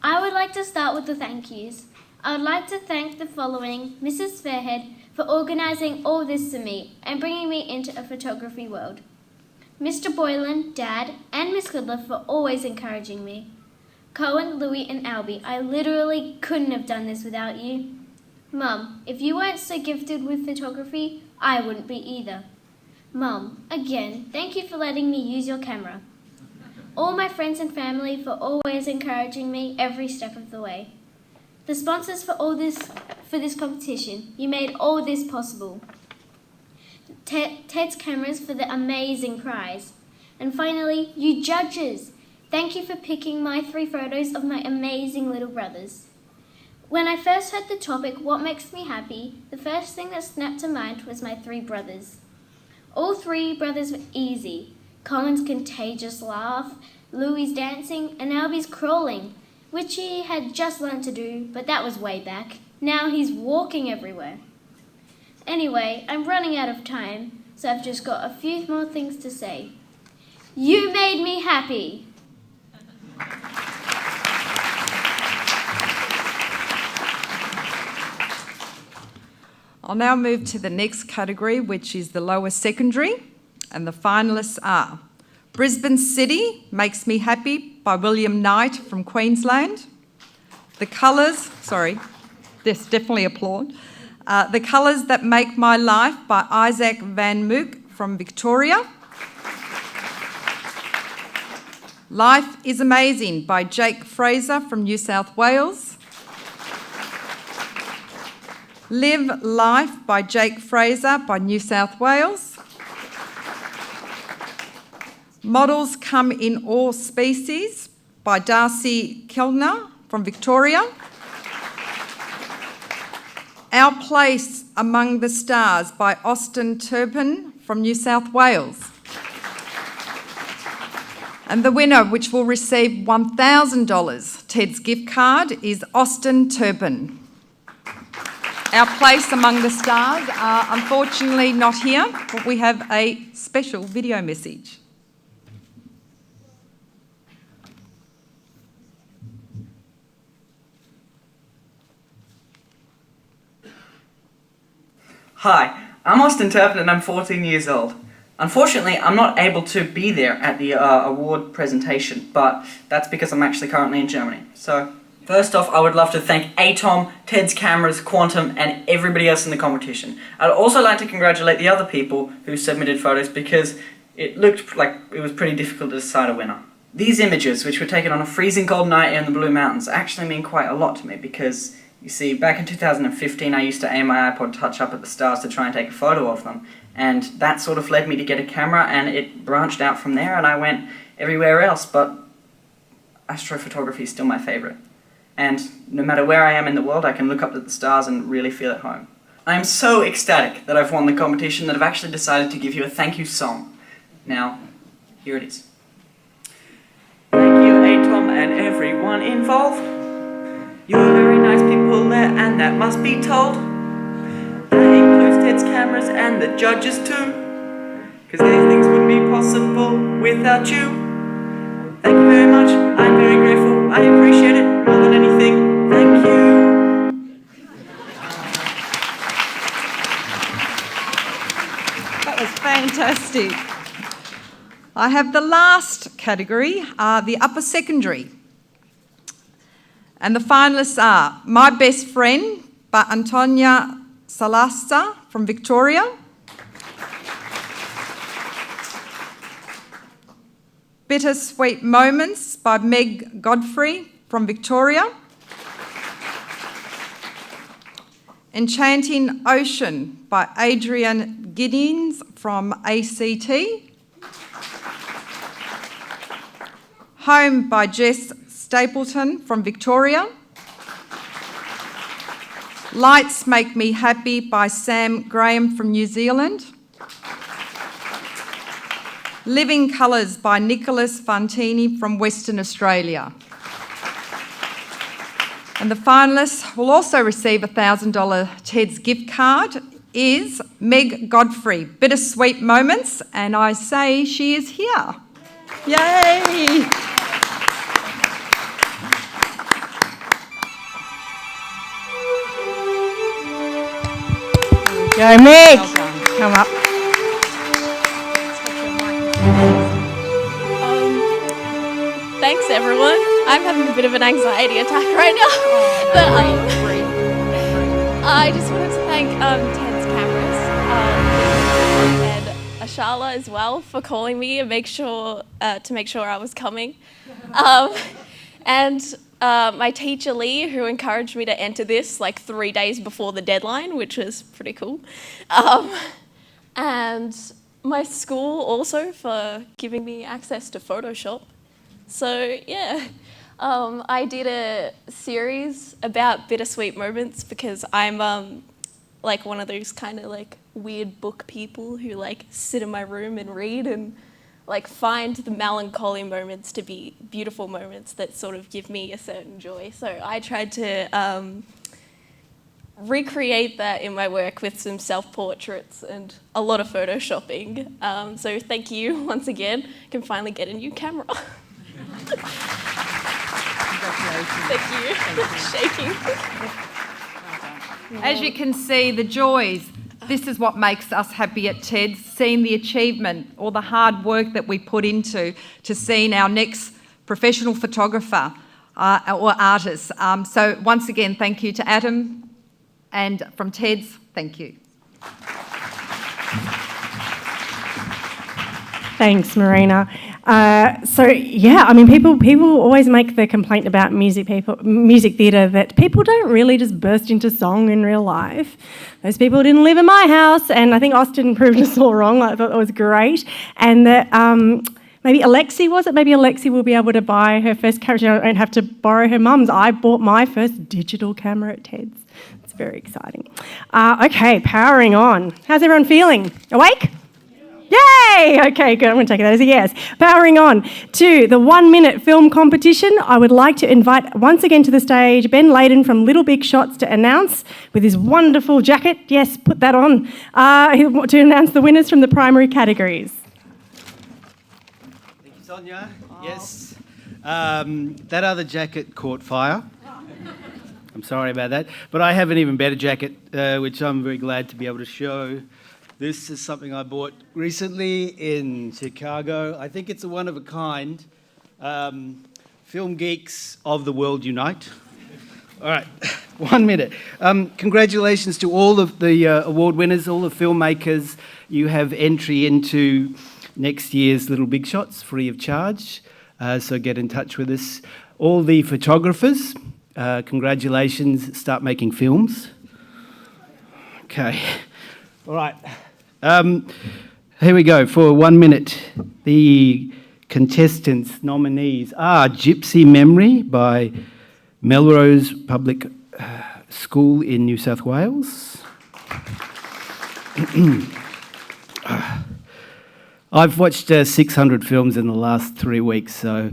I would like to start with the thank yous. I would like to thank the following: Mrs. Fairhead for organising all this to me and bringing me into a photography world. Mr. Boylan, Dad, and Miss Goodliffe for always encouraging me. Cohen, Louie, and Albie, I literally couldn't have done this without you. Mum, if you weren't so gifted with photography, I wouldn't be either. Mum, again, thank you for letting me use your camera. All my friends and family for always encouraging me every step of the way. The sponsors for this competition, you made all this possible. Ted's Cameras for the amazing prize. And finally, you judges, thank you for picking my 3 photos of my amazing little brothers. When I first heard the topic, what makes me happy, the first thing that snapped to mind was my 3 brothers. All 3 brothers were easy. Colin's contagious laugh, Louie's dancing, and Albie's crawling, which he had just learned to do, but that was way back. Now he's walking everywhere. Anyway, I'm running out of time, so I've just got a few more things to say. You made me happy. I'll now move to the next category, which is the lower secondary, and the finalists are Brisbane City Makes Me Happy by William Knight from Queensland. The Colours, this definitely applaud. The Colours That Make My Life by Isaac Van Mook from Victoria. Life is Amazing by Jake Fraser from New South Wales. Live Life by Jake Fraser by New South Wales. Models Come in All Species by Darcy Kellner from Victoria. Our Place Among the Stars by Austin Turpin from New South Wales. And the winner, which will receive $1,000 Ted's gift card, is Austin Turpin. Our Place Among the Stars are unfortunately not here, but we have a special video message. Hi, I'm Austin Turpin and I'm 14 years old. Unfortunately, I'm not able to be there at the award presentation, but that's because I'm actually currently in Germany. So, first off, I would love to thank ATOM, Ted's Cameras, Quantum, and everybody else in the competition. I'd also like to congratulate the other people who submitted photos because it looked like it was pretty difficult to decide a winner. These images, which were taken on a freezing cold night in the Blue Mountains, actually mean quite a lot to me because, you see, back in 2015 I used to aim my iPod Touch up at the stars to try and take a photo of them, and that sort of led me to get a camera, and it branched out from there and I went everywhere else, but astrophotography is still my favourite. And no matter where I am in the world, I can look up at the stars and really feel at home. I am so ecstatic that I've won the competition that I've actually decided to give you a thank you song. Now, here it is. Thank you, ATOM, and everyone involved. You're very nice people there, and that must be told. That includes Ted's Cameras and the judges too, because these things wouldn't be possible without you. Thank you very much. I'm very grateful. I appreciate it more than anything. Thank you. That was fantastic. I have the last category, the upper secondary. And the finalists are My Best Friend by Antonia Salasta from Victoria. Bittersweet Moments by Meg Godfrey from Victoria. Enchanting Ocean by Adrian Giddings from ACT. Home by Jess Stapleton from Victoria. Lights Make Me Happy by Sam Graham from New Zealand. Living Colours by Nicholas Fantini from Western Australia. And the finalists will also receive a $1,000 TEDS gift card is Meg Godfrey, Bittersweet Moments, and I say she is here. Yay! Go, Meg! Come up. Thanks, everyone. I'm having a bit of an anxiety attack right now. But I just wanted to thank Ted's Cameras and Ashala as well for calling me and make sure I was coming. And my teacher Lee, who encouraged me to enter this like 3 days before the deadline, which was pretty cool. And my school also for giving me access to Photoshop. So yeah, I did a series about bittersweet moments because I'm like one of those kind of like weird book people who like sit in my room and read and like find the melancholy moments to be beautiful moments that sort of give me a certain joy. So I tried to recreate that in my work with some self-portraits and a lot of photoshopping. So thank you once again. I can finally get a new camera. Thank you. Shaking. As you can see, the joys, this is what makes us happy at TEDS, seeing the achievement, all the hard work that we put into to seeing our next professional photographer or artist. So once again, thank you to Atom and from TEDS, thank you. Thanks, Marina. So yeah, I mean, people always make the complaint about music theatre that people don't really just burst into song in real life. Those people didn't live in my house, and I think Austin proved us all wrong. I thought that was great, and that maybe Alexi was it? Maybe Alexi will be able to buy her first camera. She won't have to borrow her mum's. I bought my first digital camera at TEDS. It's very exciting. Okay, powering on. How's everyone feeling? Awake? Yay! Okay, good. I'm going to take that as a yes. Powering on to the 1 minute film competition. I would like to invite once again to the stage Ben Layden from Little Big Shots to announce with his wonderful jacket. Yes, put that on. To announce the winners from the primary categories. Thank you, Sonya. Yes. That other jacket caught fire. I'm sorry about that. But I have an even better jacket, which I'm very glad to be able to show. This is something I bought recently in Chicago. I think it's a one of a kind. Film geeks of the world unite. All right, 1 minute. Congratulations to all of the award winners, all the filmmakers. You have entry into next year's Little Big Shots, free of charge. So get in touch with us. All the photographers, congratulations, start making films. Okay, all right. Here we go for 1 minute. The contestants' nominees are Gypsy Memory by Melrose Public School in New South Wales. I've watched 600 films in the last 3 weeks, so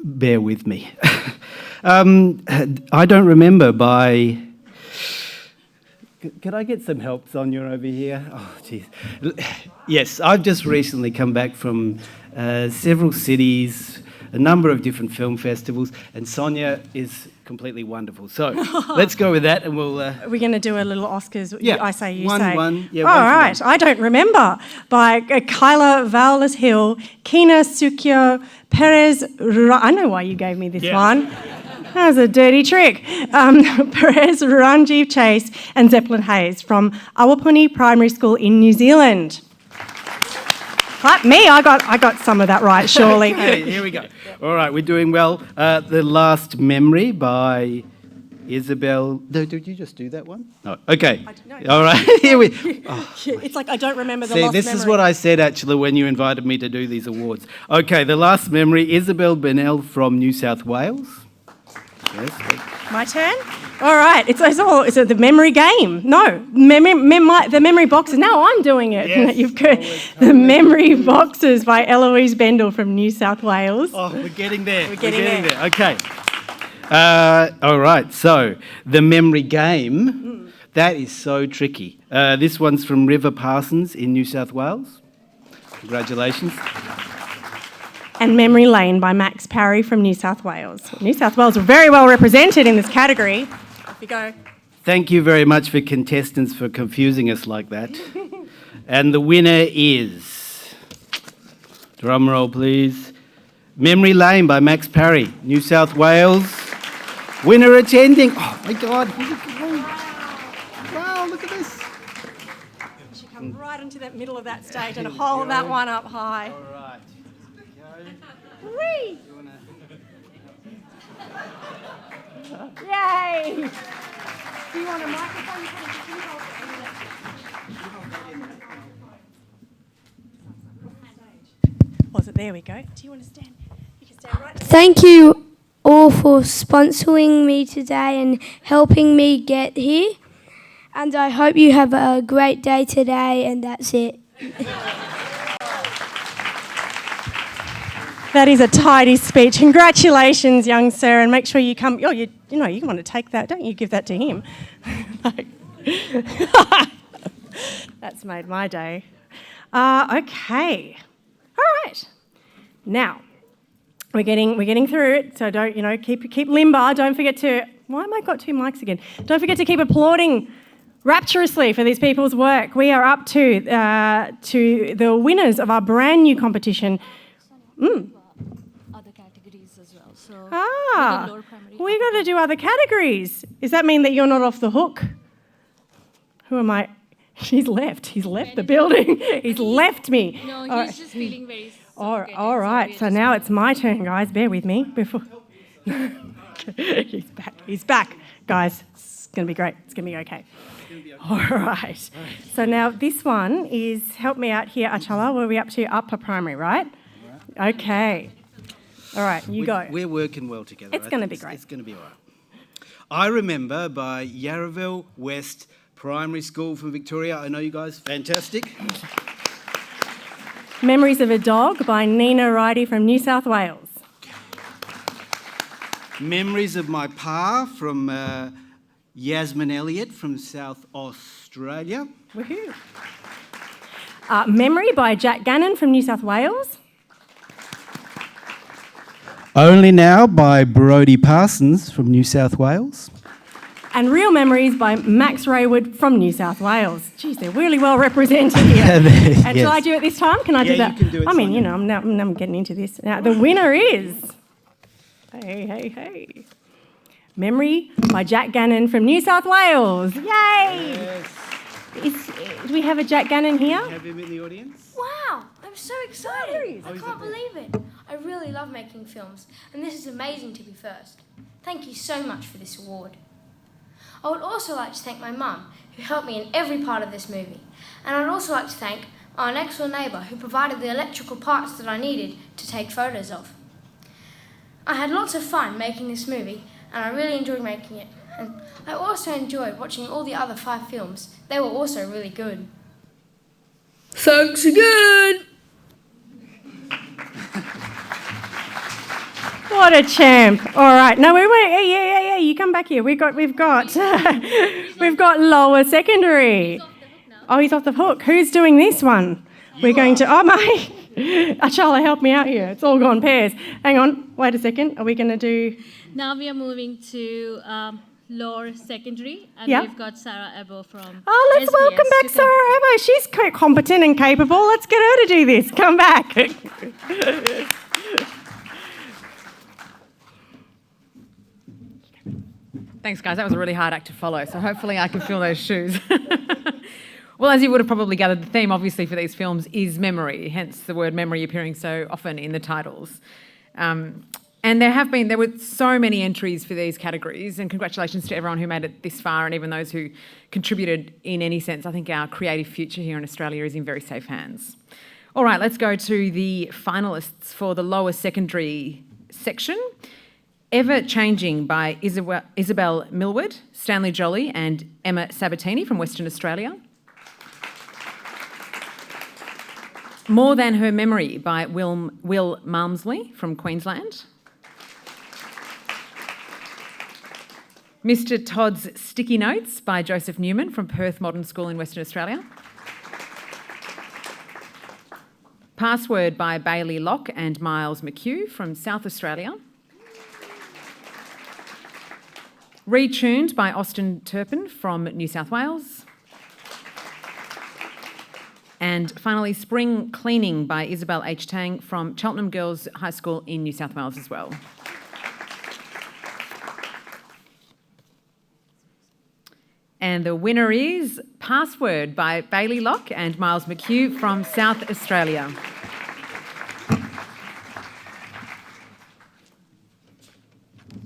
bear with me. I Don't Remember by... Could I get some help, Sonya, over here? Oh, jeez. Yes, I've just recently come back from several cities, a number of different film festivals, and Sonya is completely wonderful. So let's go with that, and we'll... We're going to do a little Oscars. Yeah, I say, you one, say. Yeah, all right, I Don't Remember by Kyla Vowles Hill, Kina Sukyo, Perez... I know why you gave me this one. That was a dirty trick. Perez, Ranjiv Chase and Zeppelin Hayes from Awapuni Primary School in New Zealand. Like me, I got some of that right, surely. Okay, here we go. All right, we're doing well. The Last Memory by Isabel... Did you just do that one? No. Okay. All right. Here we... Oh. It's like I don't remember the See, Lost this Memory. is what I said, actually, when you invited me to do these awards. Okay, The Last Memory, Isabel Bennell from New South Wales. Yes. My turn? All right. It's the memory game. No, the memory boxes. Now I'm doing it. Yes. You've got the memory boxes by Eloise Bendel from New South Wales. Oh, we're getting there. We're getting there. Okay. All right, so the memory game, that is so tricky. This one's from River Parsons in New South Wales. Congratulations. And Memory Lane by Max Parry from New South Wales. New South Wales are very well represented in this category. Off you go. Thank you very much for contestants for confusing us like that. And the winner is, drum roll please, Memory Lane by Max Parry, New South Wales. Winner attending. Oh my God. Wow, look at this. She come right into that middle of that stage and hold that one up high. All right. Whee! Yay! Do you want a microphone? Was it? There we go. Do you want to stand? You can stand right there. Thank you all for sponsoring me today and helping me get here. And I hope you have a great day today, and that's it. That is a tidy speech. Congratulations, young sir, and make sure you come. Oh, you want to take that, don't you? Give that to him. That's made my day. Okay. All right. Now we're getting through it. So don't keep limber. Don't forget to. Why am I got two mics again? Don't forget to keep applauding rapturously for these people's work. We are up to the winners of our brand new competition. Other categories as well. So We got to do other categories. Does that mean that you're not off the hook? Who am I? He's left. He's left the building. He's left me. No, he's just feeling very. All right. So now it's my turn, guys. Bear with me. He's back, guys. It's going to be great. It's going to be okay. All right. So now this one is, help me out here, Achala. What are we up to? Upper primary, right? Okay. All right, you go. We're working well together. It's going to be great. It's going to be all right. I Remember by Yarraville West Primary School from Victoria. I know you guys. Fantastic. Memories of a Dog by Nina Ridey from New South Wales. Memories of My Pa from Yasmin Elliott from South Australia. Woohoo. Memory by Jack Gannon from New South Wales. Only Now by Brodie Parsons from New South Wales. And Real Memories by Max Raywood from New South Wales. Geez, they're really well represented here. And shall I do it this time? Can I do that? You can do it, I mean, Sonia. I'm getting into this. Now, the winner is... Hey. Memory by Jack Gannon from New South Wales. Yay! Yes. Do we have a Jack Gannon here? Have him in the audience? Wow, I'm so excited. I can't believe it. I really love making films, and this is amazing to be first. Thank you so much for this award. I would also like to thank my mum, who helped me in every part of this movie. And I'd also like to thank our next door neighbour, who provided the electrical parts that I needed to take photos of. I had lots of fun making this movie, and I really enjoyed making it. And I also enjoyed watching all the other 5 films. They were also really good. Thanks again. What a champ! All right, no, wait. Yeah. You come back here. We've got lower secondary. Oh, he's off the hook. Who's doing this one? We're going to. Oh my! Achala, help me out here. It's all gone pairs. Hang on. Wait a second. Are we going to do? Now we are moving to lower secondary, and Yeah. we've got Sarah Ebo from. Oh, let's SBS welcome back to come. Sarah Ebo. She's competent and capable. Let's get her to do this. Come back. Thanks, guys. That was a really hard act to follow, so hopefully I can fill those shoes. Well, as you would have probably gathered, the theme, obviously, for these films is memory, hence the word memory appearing so often in the titles. And there were so many entries for these categories, and congratulations to everyone who made it this far, and even those who contributed in any sense. I think our creative future here in Australia is in very safe hands. All right, let's go to the finalists for the lower secondary section. Ever Changing by Isabel Millward, Stanley Jolly and Emma Sabatini from Western Australia. More Than Her Memory by Will Malmsley from Queensland. Mr. Todd's Sticky Notes by Joseph Newman from Perth Modern School in Western Australia. Password by Bailey Locke and Miles McHugh from South Australia. Retuned by Austin Turpin from New South Wales. And finally, Spring Cleaning by Isabel H. Tang from Cheltenham Girls High School in New South Wales as well. And the winner is Password by Bailey Locke and Miles McHugh from South Australia.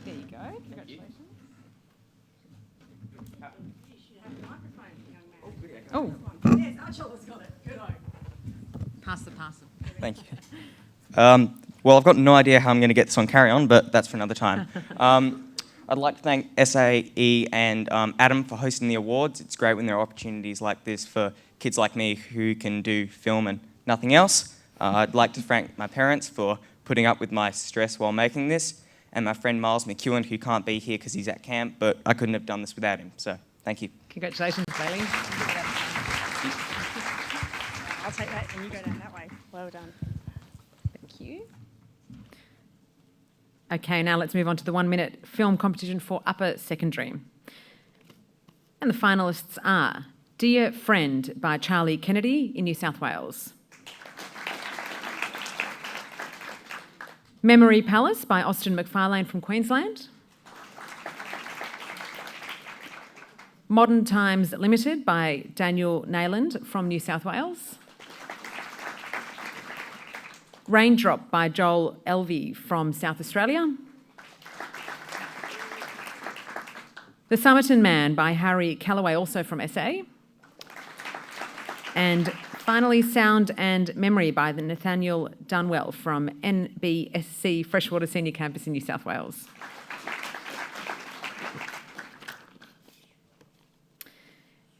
There you go. Congratulations. Oh. Yes, Archella's got it. Good on. Pass the parcel. Thank you. Well, I've got no idea how I'm going to get this on carry on, but that's for another time. I'd like to thank SAE and Adam for hosting the awards. It's great when there are opportunities like this for kids like me who can do film and nothing else. I'd like to thank my parents for putting up with my stress while making this, and my friend Miles McEwen, who can't be here because he's at camp, but I couldn't have done this without him. So, thank you. Congratulations, Bailey. I'll take that and you go down that way. Well done. Thank you. Okay, now let's move on to the 1 minute film competition for upper secondary. And the finalists are Dear Friend by Charlie Kennedy in New South Wales. Memory Palace by Austin McFarlane from Queensland. Modern Times Limited by Daniel Nayland from New South Wales. Raindrop by Joel Elvey from South Australia. The Somerton Man by Harry Callaway, also from SA. And finally, Sound and Memory by the Nathaniel Dunwell from NBSC Freshwater Senior Campus in New South Wales.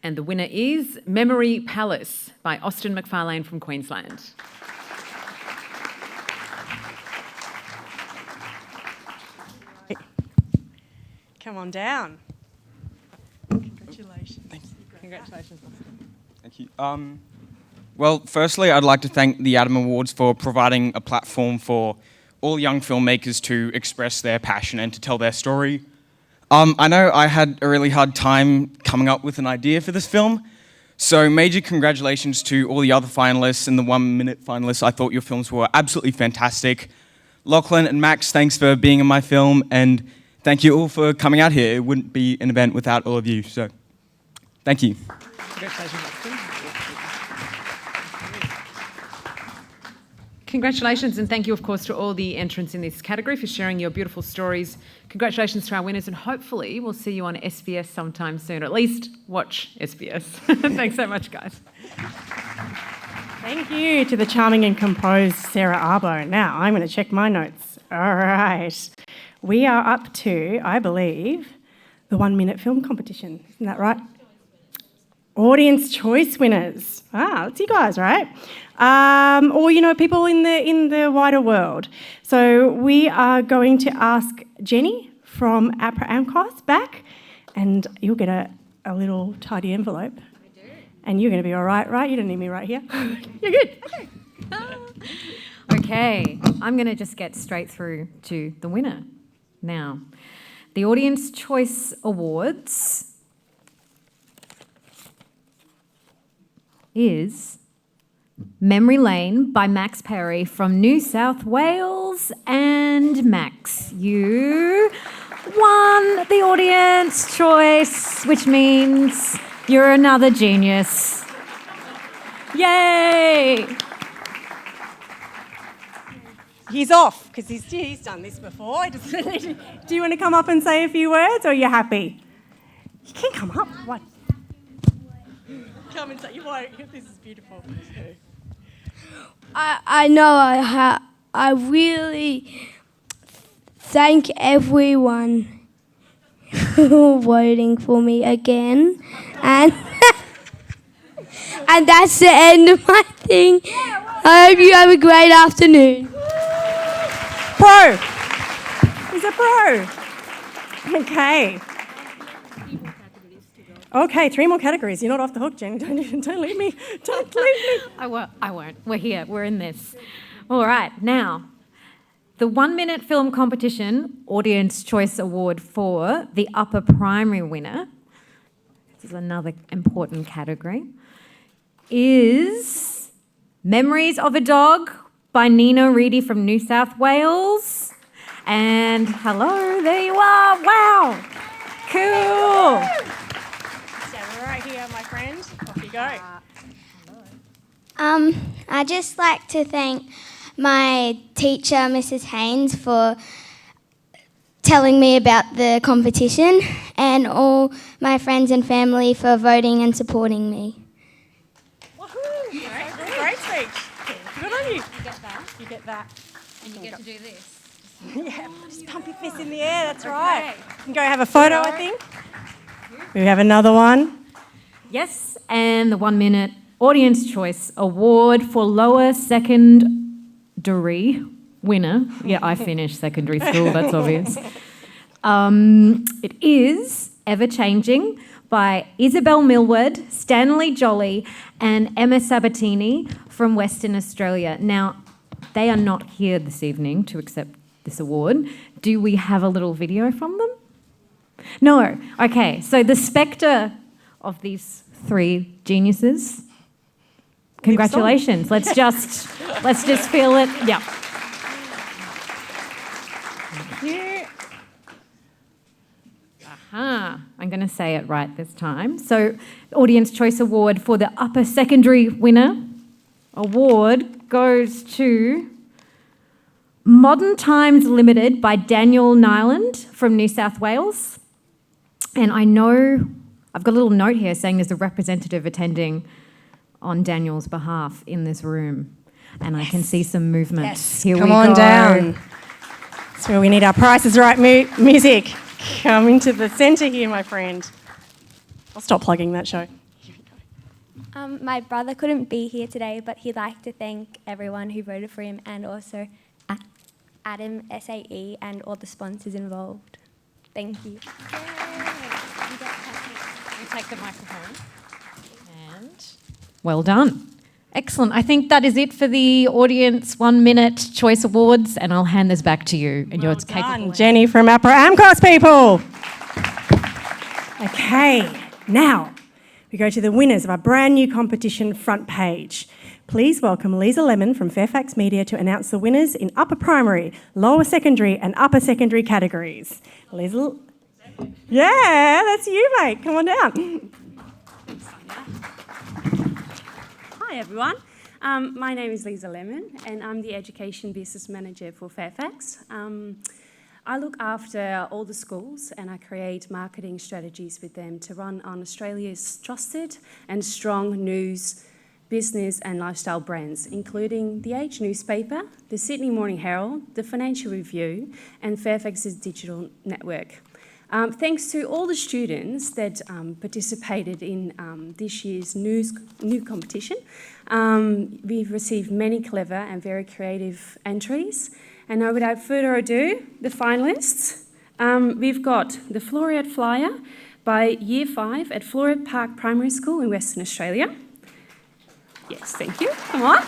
And the winner is Memory Palace by Austin McFarlane from Queensland. Come on down. Congratulations. Thanks. Congratulations. Thank you. Well, firstly, I'd like to thank the Atom Awards for providing a platform for all young filmmakers to express their passion and to tell their story. I know I had a really hard time coming up with an idea for this film, so major congratulations to all the other finalists and the 1 minute finalists. I thought your films were absolutely fantastic. Lachlan and Max, thanks for being in my film, and thank you all for coming out here. It wouldn't be an event without all of you, so thank you. Congratulations, Austin. Congratulations, and thank you, of course, to all the entrants in this category for sharing your beautiful stories. Congratulations to our winners, and hopefully we'll see you on SBS sometime soon, or at least watch SBS. Thanks so much, guys. Thank you to the charming and composed Sarah Arbo. Now, I'm going to check my notes. All right. We are up to, I believe, the 1 minute film competition. Isn't that right? Audience choice winners. That's you guys, right? Or, you know, people in the wider world. So we are going to ask Jenny from APRA AMCOS back, and you'll get a little tidy envelope. I do. And you're going to be all right? You don't need me right here. You're good. Okay. Okay, I'm going to just get straight through to the winner now. The Audience Choice Awards is Memory Lane by Max Perry from New South Wales. And Max, you won the Audience Choice, which means you're another genius. Yay! He's off, because he's done this before. Do you want to come up and say a few words, or are you happy? You can come up. What? Come and say, you won't. This is beautiful. I know I really thank everyone voting for me again. And and that's the end of my thing. I hope you have a great afternoon. Pro. He's a pro. Okay. Okay, 3 more categories. You're not off the hook, Jen. Don't leave me. Don't leave me. I won't. We're here. We're in this. All right, now, the 1 minute film competition Audience Choice Award for the upper primary winner, this is another important category, is Memories of a Dog by Nina Reedy from New South Wales. And hello, there you are. Wow. Cool. Stand right here, my friend. Off you go. I'd just like to thank my teacher, Mrs. Haynes, for telling me about the competition, and all my friends and family for voting and supporting me. Great speech. Good on you. You get that. You get that. And you get to do this. Yeah, just pump your fist in the air, that's right. You can go have a photo, I think. We have another one. Yes, and the 1 minute Audience Choice Award for lower secondary winner. Yeah, I finished secondary school, that's obvious. It is Ever Changing by Isabel Millward, Stanley Jolly, and Emma Sabatini from Western Australia. Now, they are not here this evening to accept this award. Do we have a little video from them? No. Okay, so the spectre of these 3 geniuses, congratulations. Let's just feel it. Yeah. Thank you. Aha, I'm going to say it right this time. So, Audience Choice Award for the upper secondary winner award goes to Modern Times Limited by Daniel Nyland from New South Wales. And I know, I've got a little note here saying there's a representative attending on Daniel's behalf in this room. And I can see some movement. Yes, Here come we on go. down. That's where we need our Price is Right music. Come into the centre here, my friend. I'll stop plugging that show. My brother couldn't be here today, but he'd like to thank everyone who voted for him, and also Adam, SAE, and all the sponsors involved. Thank you. You take the microphone. And well done. Excellent. I think that is it for the Audience 1 Minute Choice Awards, and I'll hand this back to you. And you're capable. Jenny from APRA AMCOS, people. Okay, now we go to the winners of our brand new competition front page. Please welcome Lisa Lemon from Fairfax Media to announce the winners in upper primary, lower secondary and upper secondary categories. Lisa? Yeah, that's you, mate. Come on down. Hi everyone, my name is Lisa Lemon and I'm the Education Business Manager for Fairfax. I look after all the schools and I create marketing strategies with them to run on Australia's trusted and strong news, business and lifestyle brands, including the Age newspaper, the Sydney Morning Herald, the Financial Review and Fairfax's digital network. Thanks to all the students that participated in this year's new competition, we've received many clever and very creative entries. And now, without further ado, the finalists. We've got the Floreat Flyer by Year 5 at Floreat Park Primary School in Western Australia. Yes, thank you. Come on.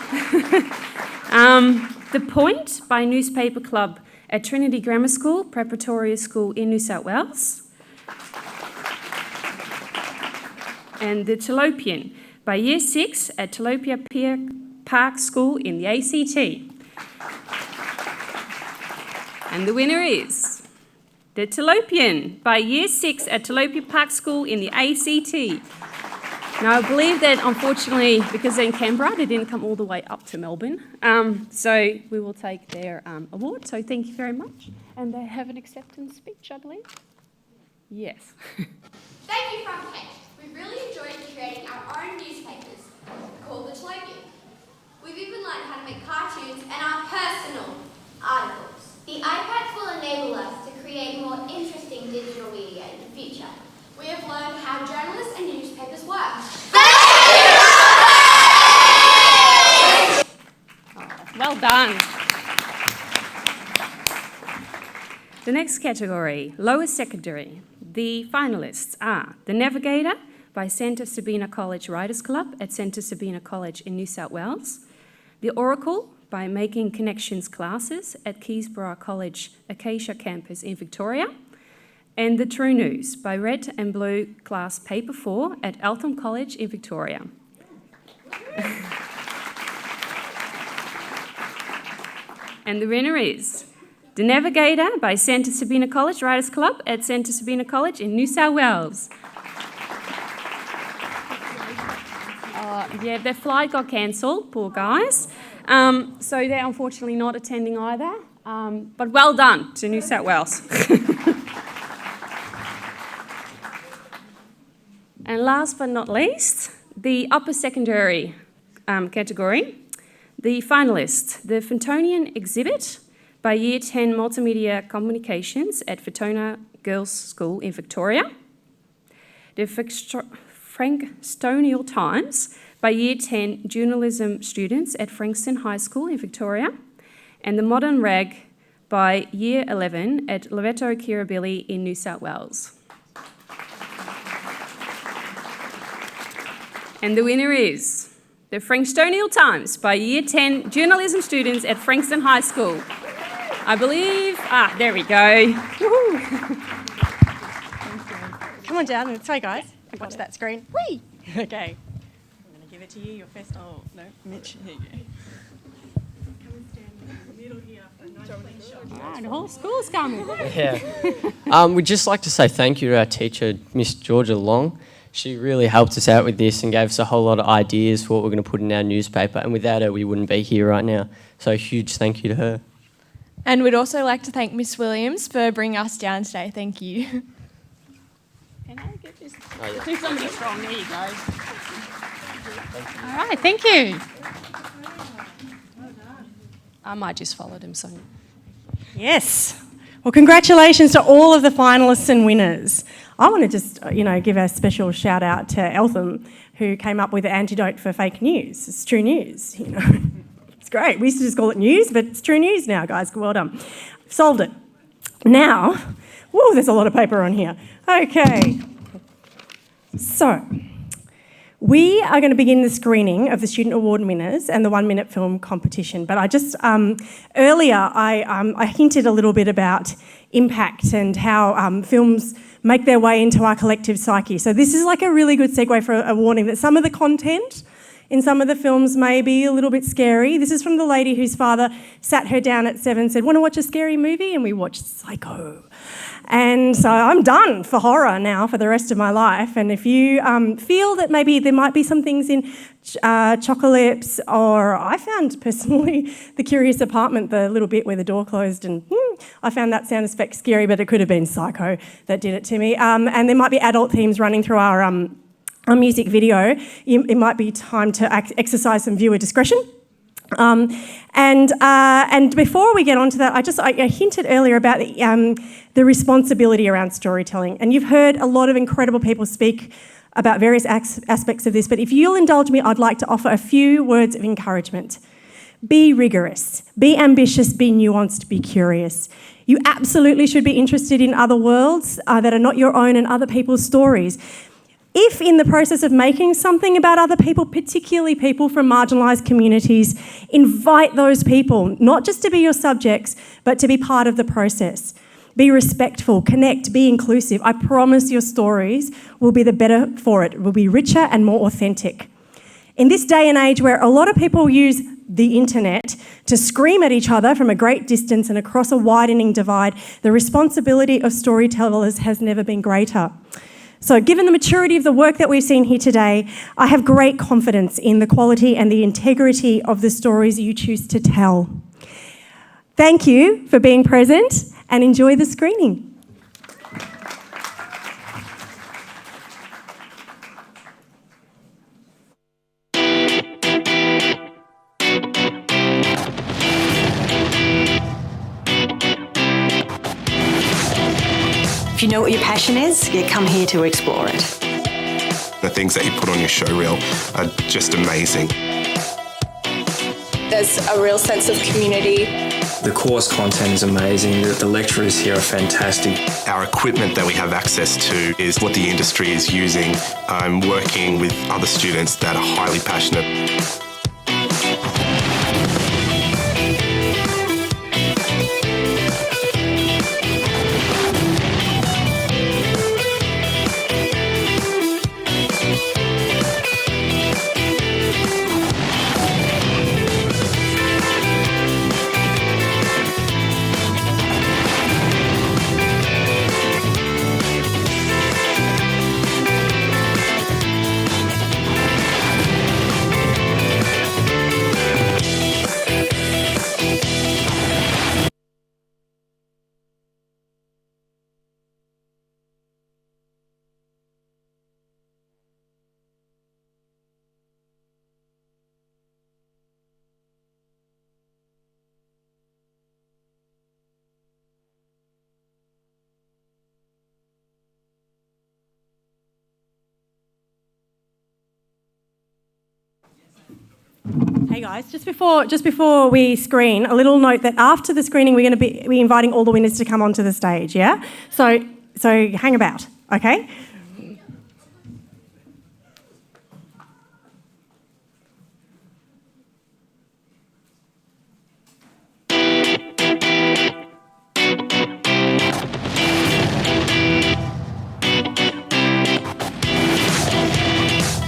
The Point by Newspaper Club at Trinity Grammar School, Preparatory School in New South Wales. And the Tillopian by Year 6 at Tilopia Park School in the ACT. And the winner is the Tillopian by Year 6 at Tilopia Park School in the ACT. Now, I believe that, unfortunately, because they're in Canberra, they didn't come all the way up to Melbourne. So we will take their award. So thank you very much. And they have an acceptance speech, I believe. Yes. Thank you, Front Page. We really enjoyed creating our own newspapers called The Tillopian. We've even learned how to make cartoons and our personal articles. The iPads will enable us to create more interesting digital media in the future. We have learned how journalists and newspapers work. Well done. The next category, lower secondary. The finalists are The Navigator by Santa Sabina College Writers Club at Santa Sabina College in New South Wales. The Oracle by Making Connections classes at Keysborough College Acacia Campus in Victoria. And The True News by Red and Blue Class Paper 4 at Eltham College in Victoria. And the winner is The Navigator by Santa Sabina College Writers Club at Santa Sabina College in New South Wales. Yeah, their flight got cancelled, poor guys. So they're unfortunately not attending either. But well done to New South Wales. And last but not least, the upper secondary category. The finalists, the Fentonian exhibit by Year 10 Multimedia Communications at Fentona Girls' School in Victoria. The Frankstonial Times by Year 10 journalism students at Frankston High School in Victoria. And the Modern Rag by Year 11 at Loreto Kirribilli in New South Wales. And the winner is the Frankstonial Times by Year 10 journalism students at Frankston High School. I believe, there we go. Come on down, let's try, guys. Watch that screen. Whee! Okay. I'm going to give it to you, your first. Oh, no, Mitch, here you go. Come and stand in the middle here for a nice clean shot. The whole school's coming. Yeah. We'd just like to say thank you to our teacher, Miss Georgia Long. She really helped us out with this and gave us a whole lot of ideas for what we're going to put in our newspaper, and without her we wouldn't be here right now. So a huge thank you to her. And we'd also like to thank Miss Williams for bringing us down today. Thank you. Can I get this? Do somebody strong. There you go. All right, thank you. I might just follow them, Sonya. Yes. Well, congratulations to all of the finalists and winners. I want to just, give a special shout out to Eltham, who came up with the antidote for fake news. It's true news, It's great. We used to just call it news, but it's true news now, guys. Well done. Solved it. Now, whoa, there's a lot of paper on here. Okay. So, we are going to begin the screening of the Student Award winners and the 1 Minute Film Competition. But I just, earlier, I hinted a little bit about impact and how films make their way into our collective psyche. So this is like a really good segue for a warning that some of the content in some of the films may be a little bit scary. This is from the lady whose father sat her down at 7 and said, "Want to watch a scary movie?" And we watched Psycho. And so I'm done for horror now for the rest of my life. And if you feel that maybe there might be some things in Chocalypse, or I found personally The Curious Apartment, the little bit where the door closed, and I found that sound effect scary, but it could have been Psycho that did it to me. And there might be adult themes running through our music video. It might be time to exercise some viewer discretion. And before we get on to that, I hinted earlier about the responsibility around storytelling. And you've heard a lot of incredible people speak about various aspects of this, but if you'll indulge me, I'd like to offer a few words of encouragement. Be rigorous, be ambitious, be nuanced, be curious. You absolutely should be interested in other worlds that are not your own and other people's stories. If in the process of making something about other people, particularly people from marginalised communities, invite those people, not just to be your subjects, but to be part of the process. Be respectful, connect, be inclusive. I promise your stories will be the better for it. It will be richer and more authentic. In this day and age where a lot of people use the internet to scream at each other from a great distance and across a widening divide, the responsibility of storytellers has never been greater. So given the maturity of the work that we've seen here today, I have great confidence in the quality and the integrity of the stories you choose to tell. Thank you for being present and enjoy the screening. If you know what your passion is, you come here to explore it. The things that you put on your show reel are just amazing. There's a real sense of community. The The course content is amazing. The lecturers here are fantastic. Our equipment that we have access to is what the industry is using. I'm working with other students that are highly passionate. Hey guys, just before we screen, a little note that after the screening we're going to be inviting all the winners to come onto the stage, yeah? So hang about, okay?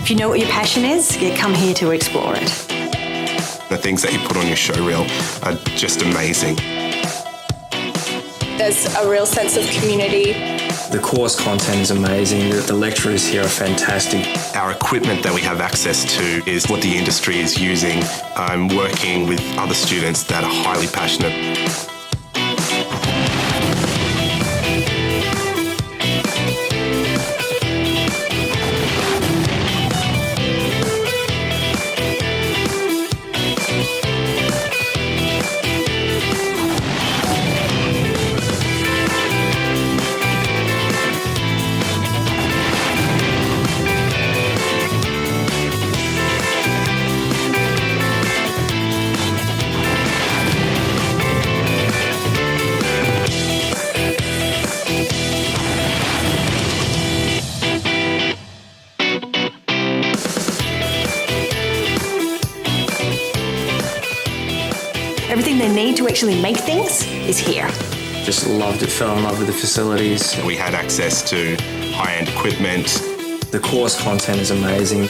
If you know what your passion is, you come here to explore it. The things that you put on your show reel are just amazing. There's a real sense of community. The course content is amazing. The lecturers here are fantastic. Our equipment that we have access to is what the industry is using. I'm working with other students that are highly passionate. Everything they need to actually make things is here. Just loved it, fell in love with the facilities. We had access to high-end equipment. The course content is amazing.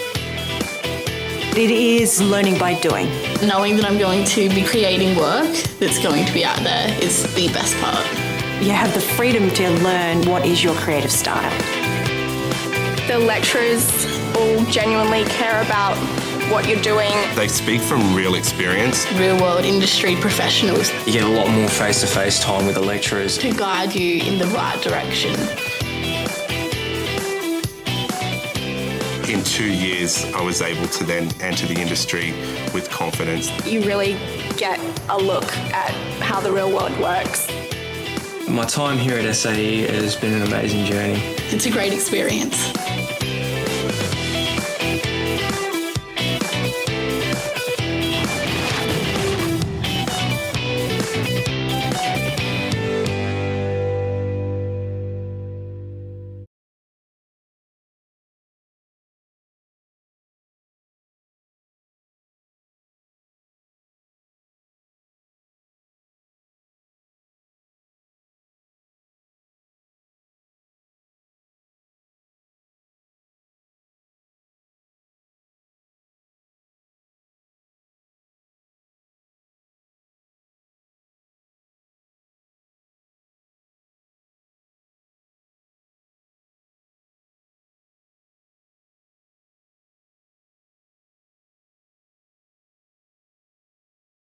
It is learning by doing. Knowing that I'm going to be creating work that's going to be out there is the best part. You have the freedom to learn what is your creative style. The lecturers all genuinely care about what you're doing. They speak from real experience. Real world industry professionals. You get a lot more face-to-face time with the lecturers. To guide you in the right direction. In 2 years, I was able to then enter the industry with confidence. You really get a look at how the real world works. My time here at SAE has been an amazing journey. It's a great experience.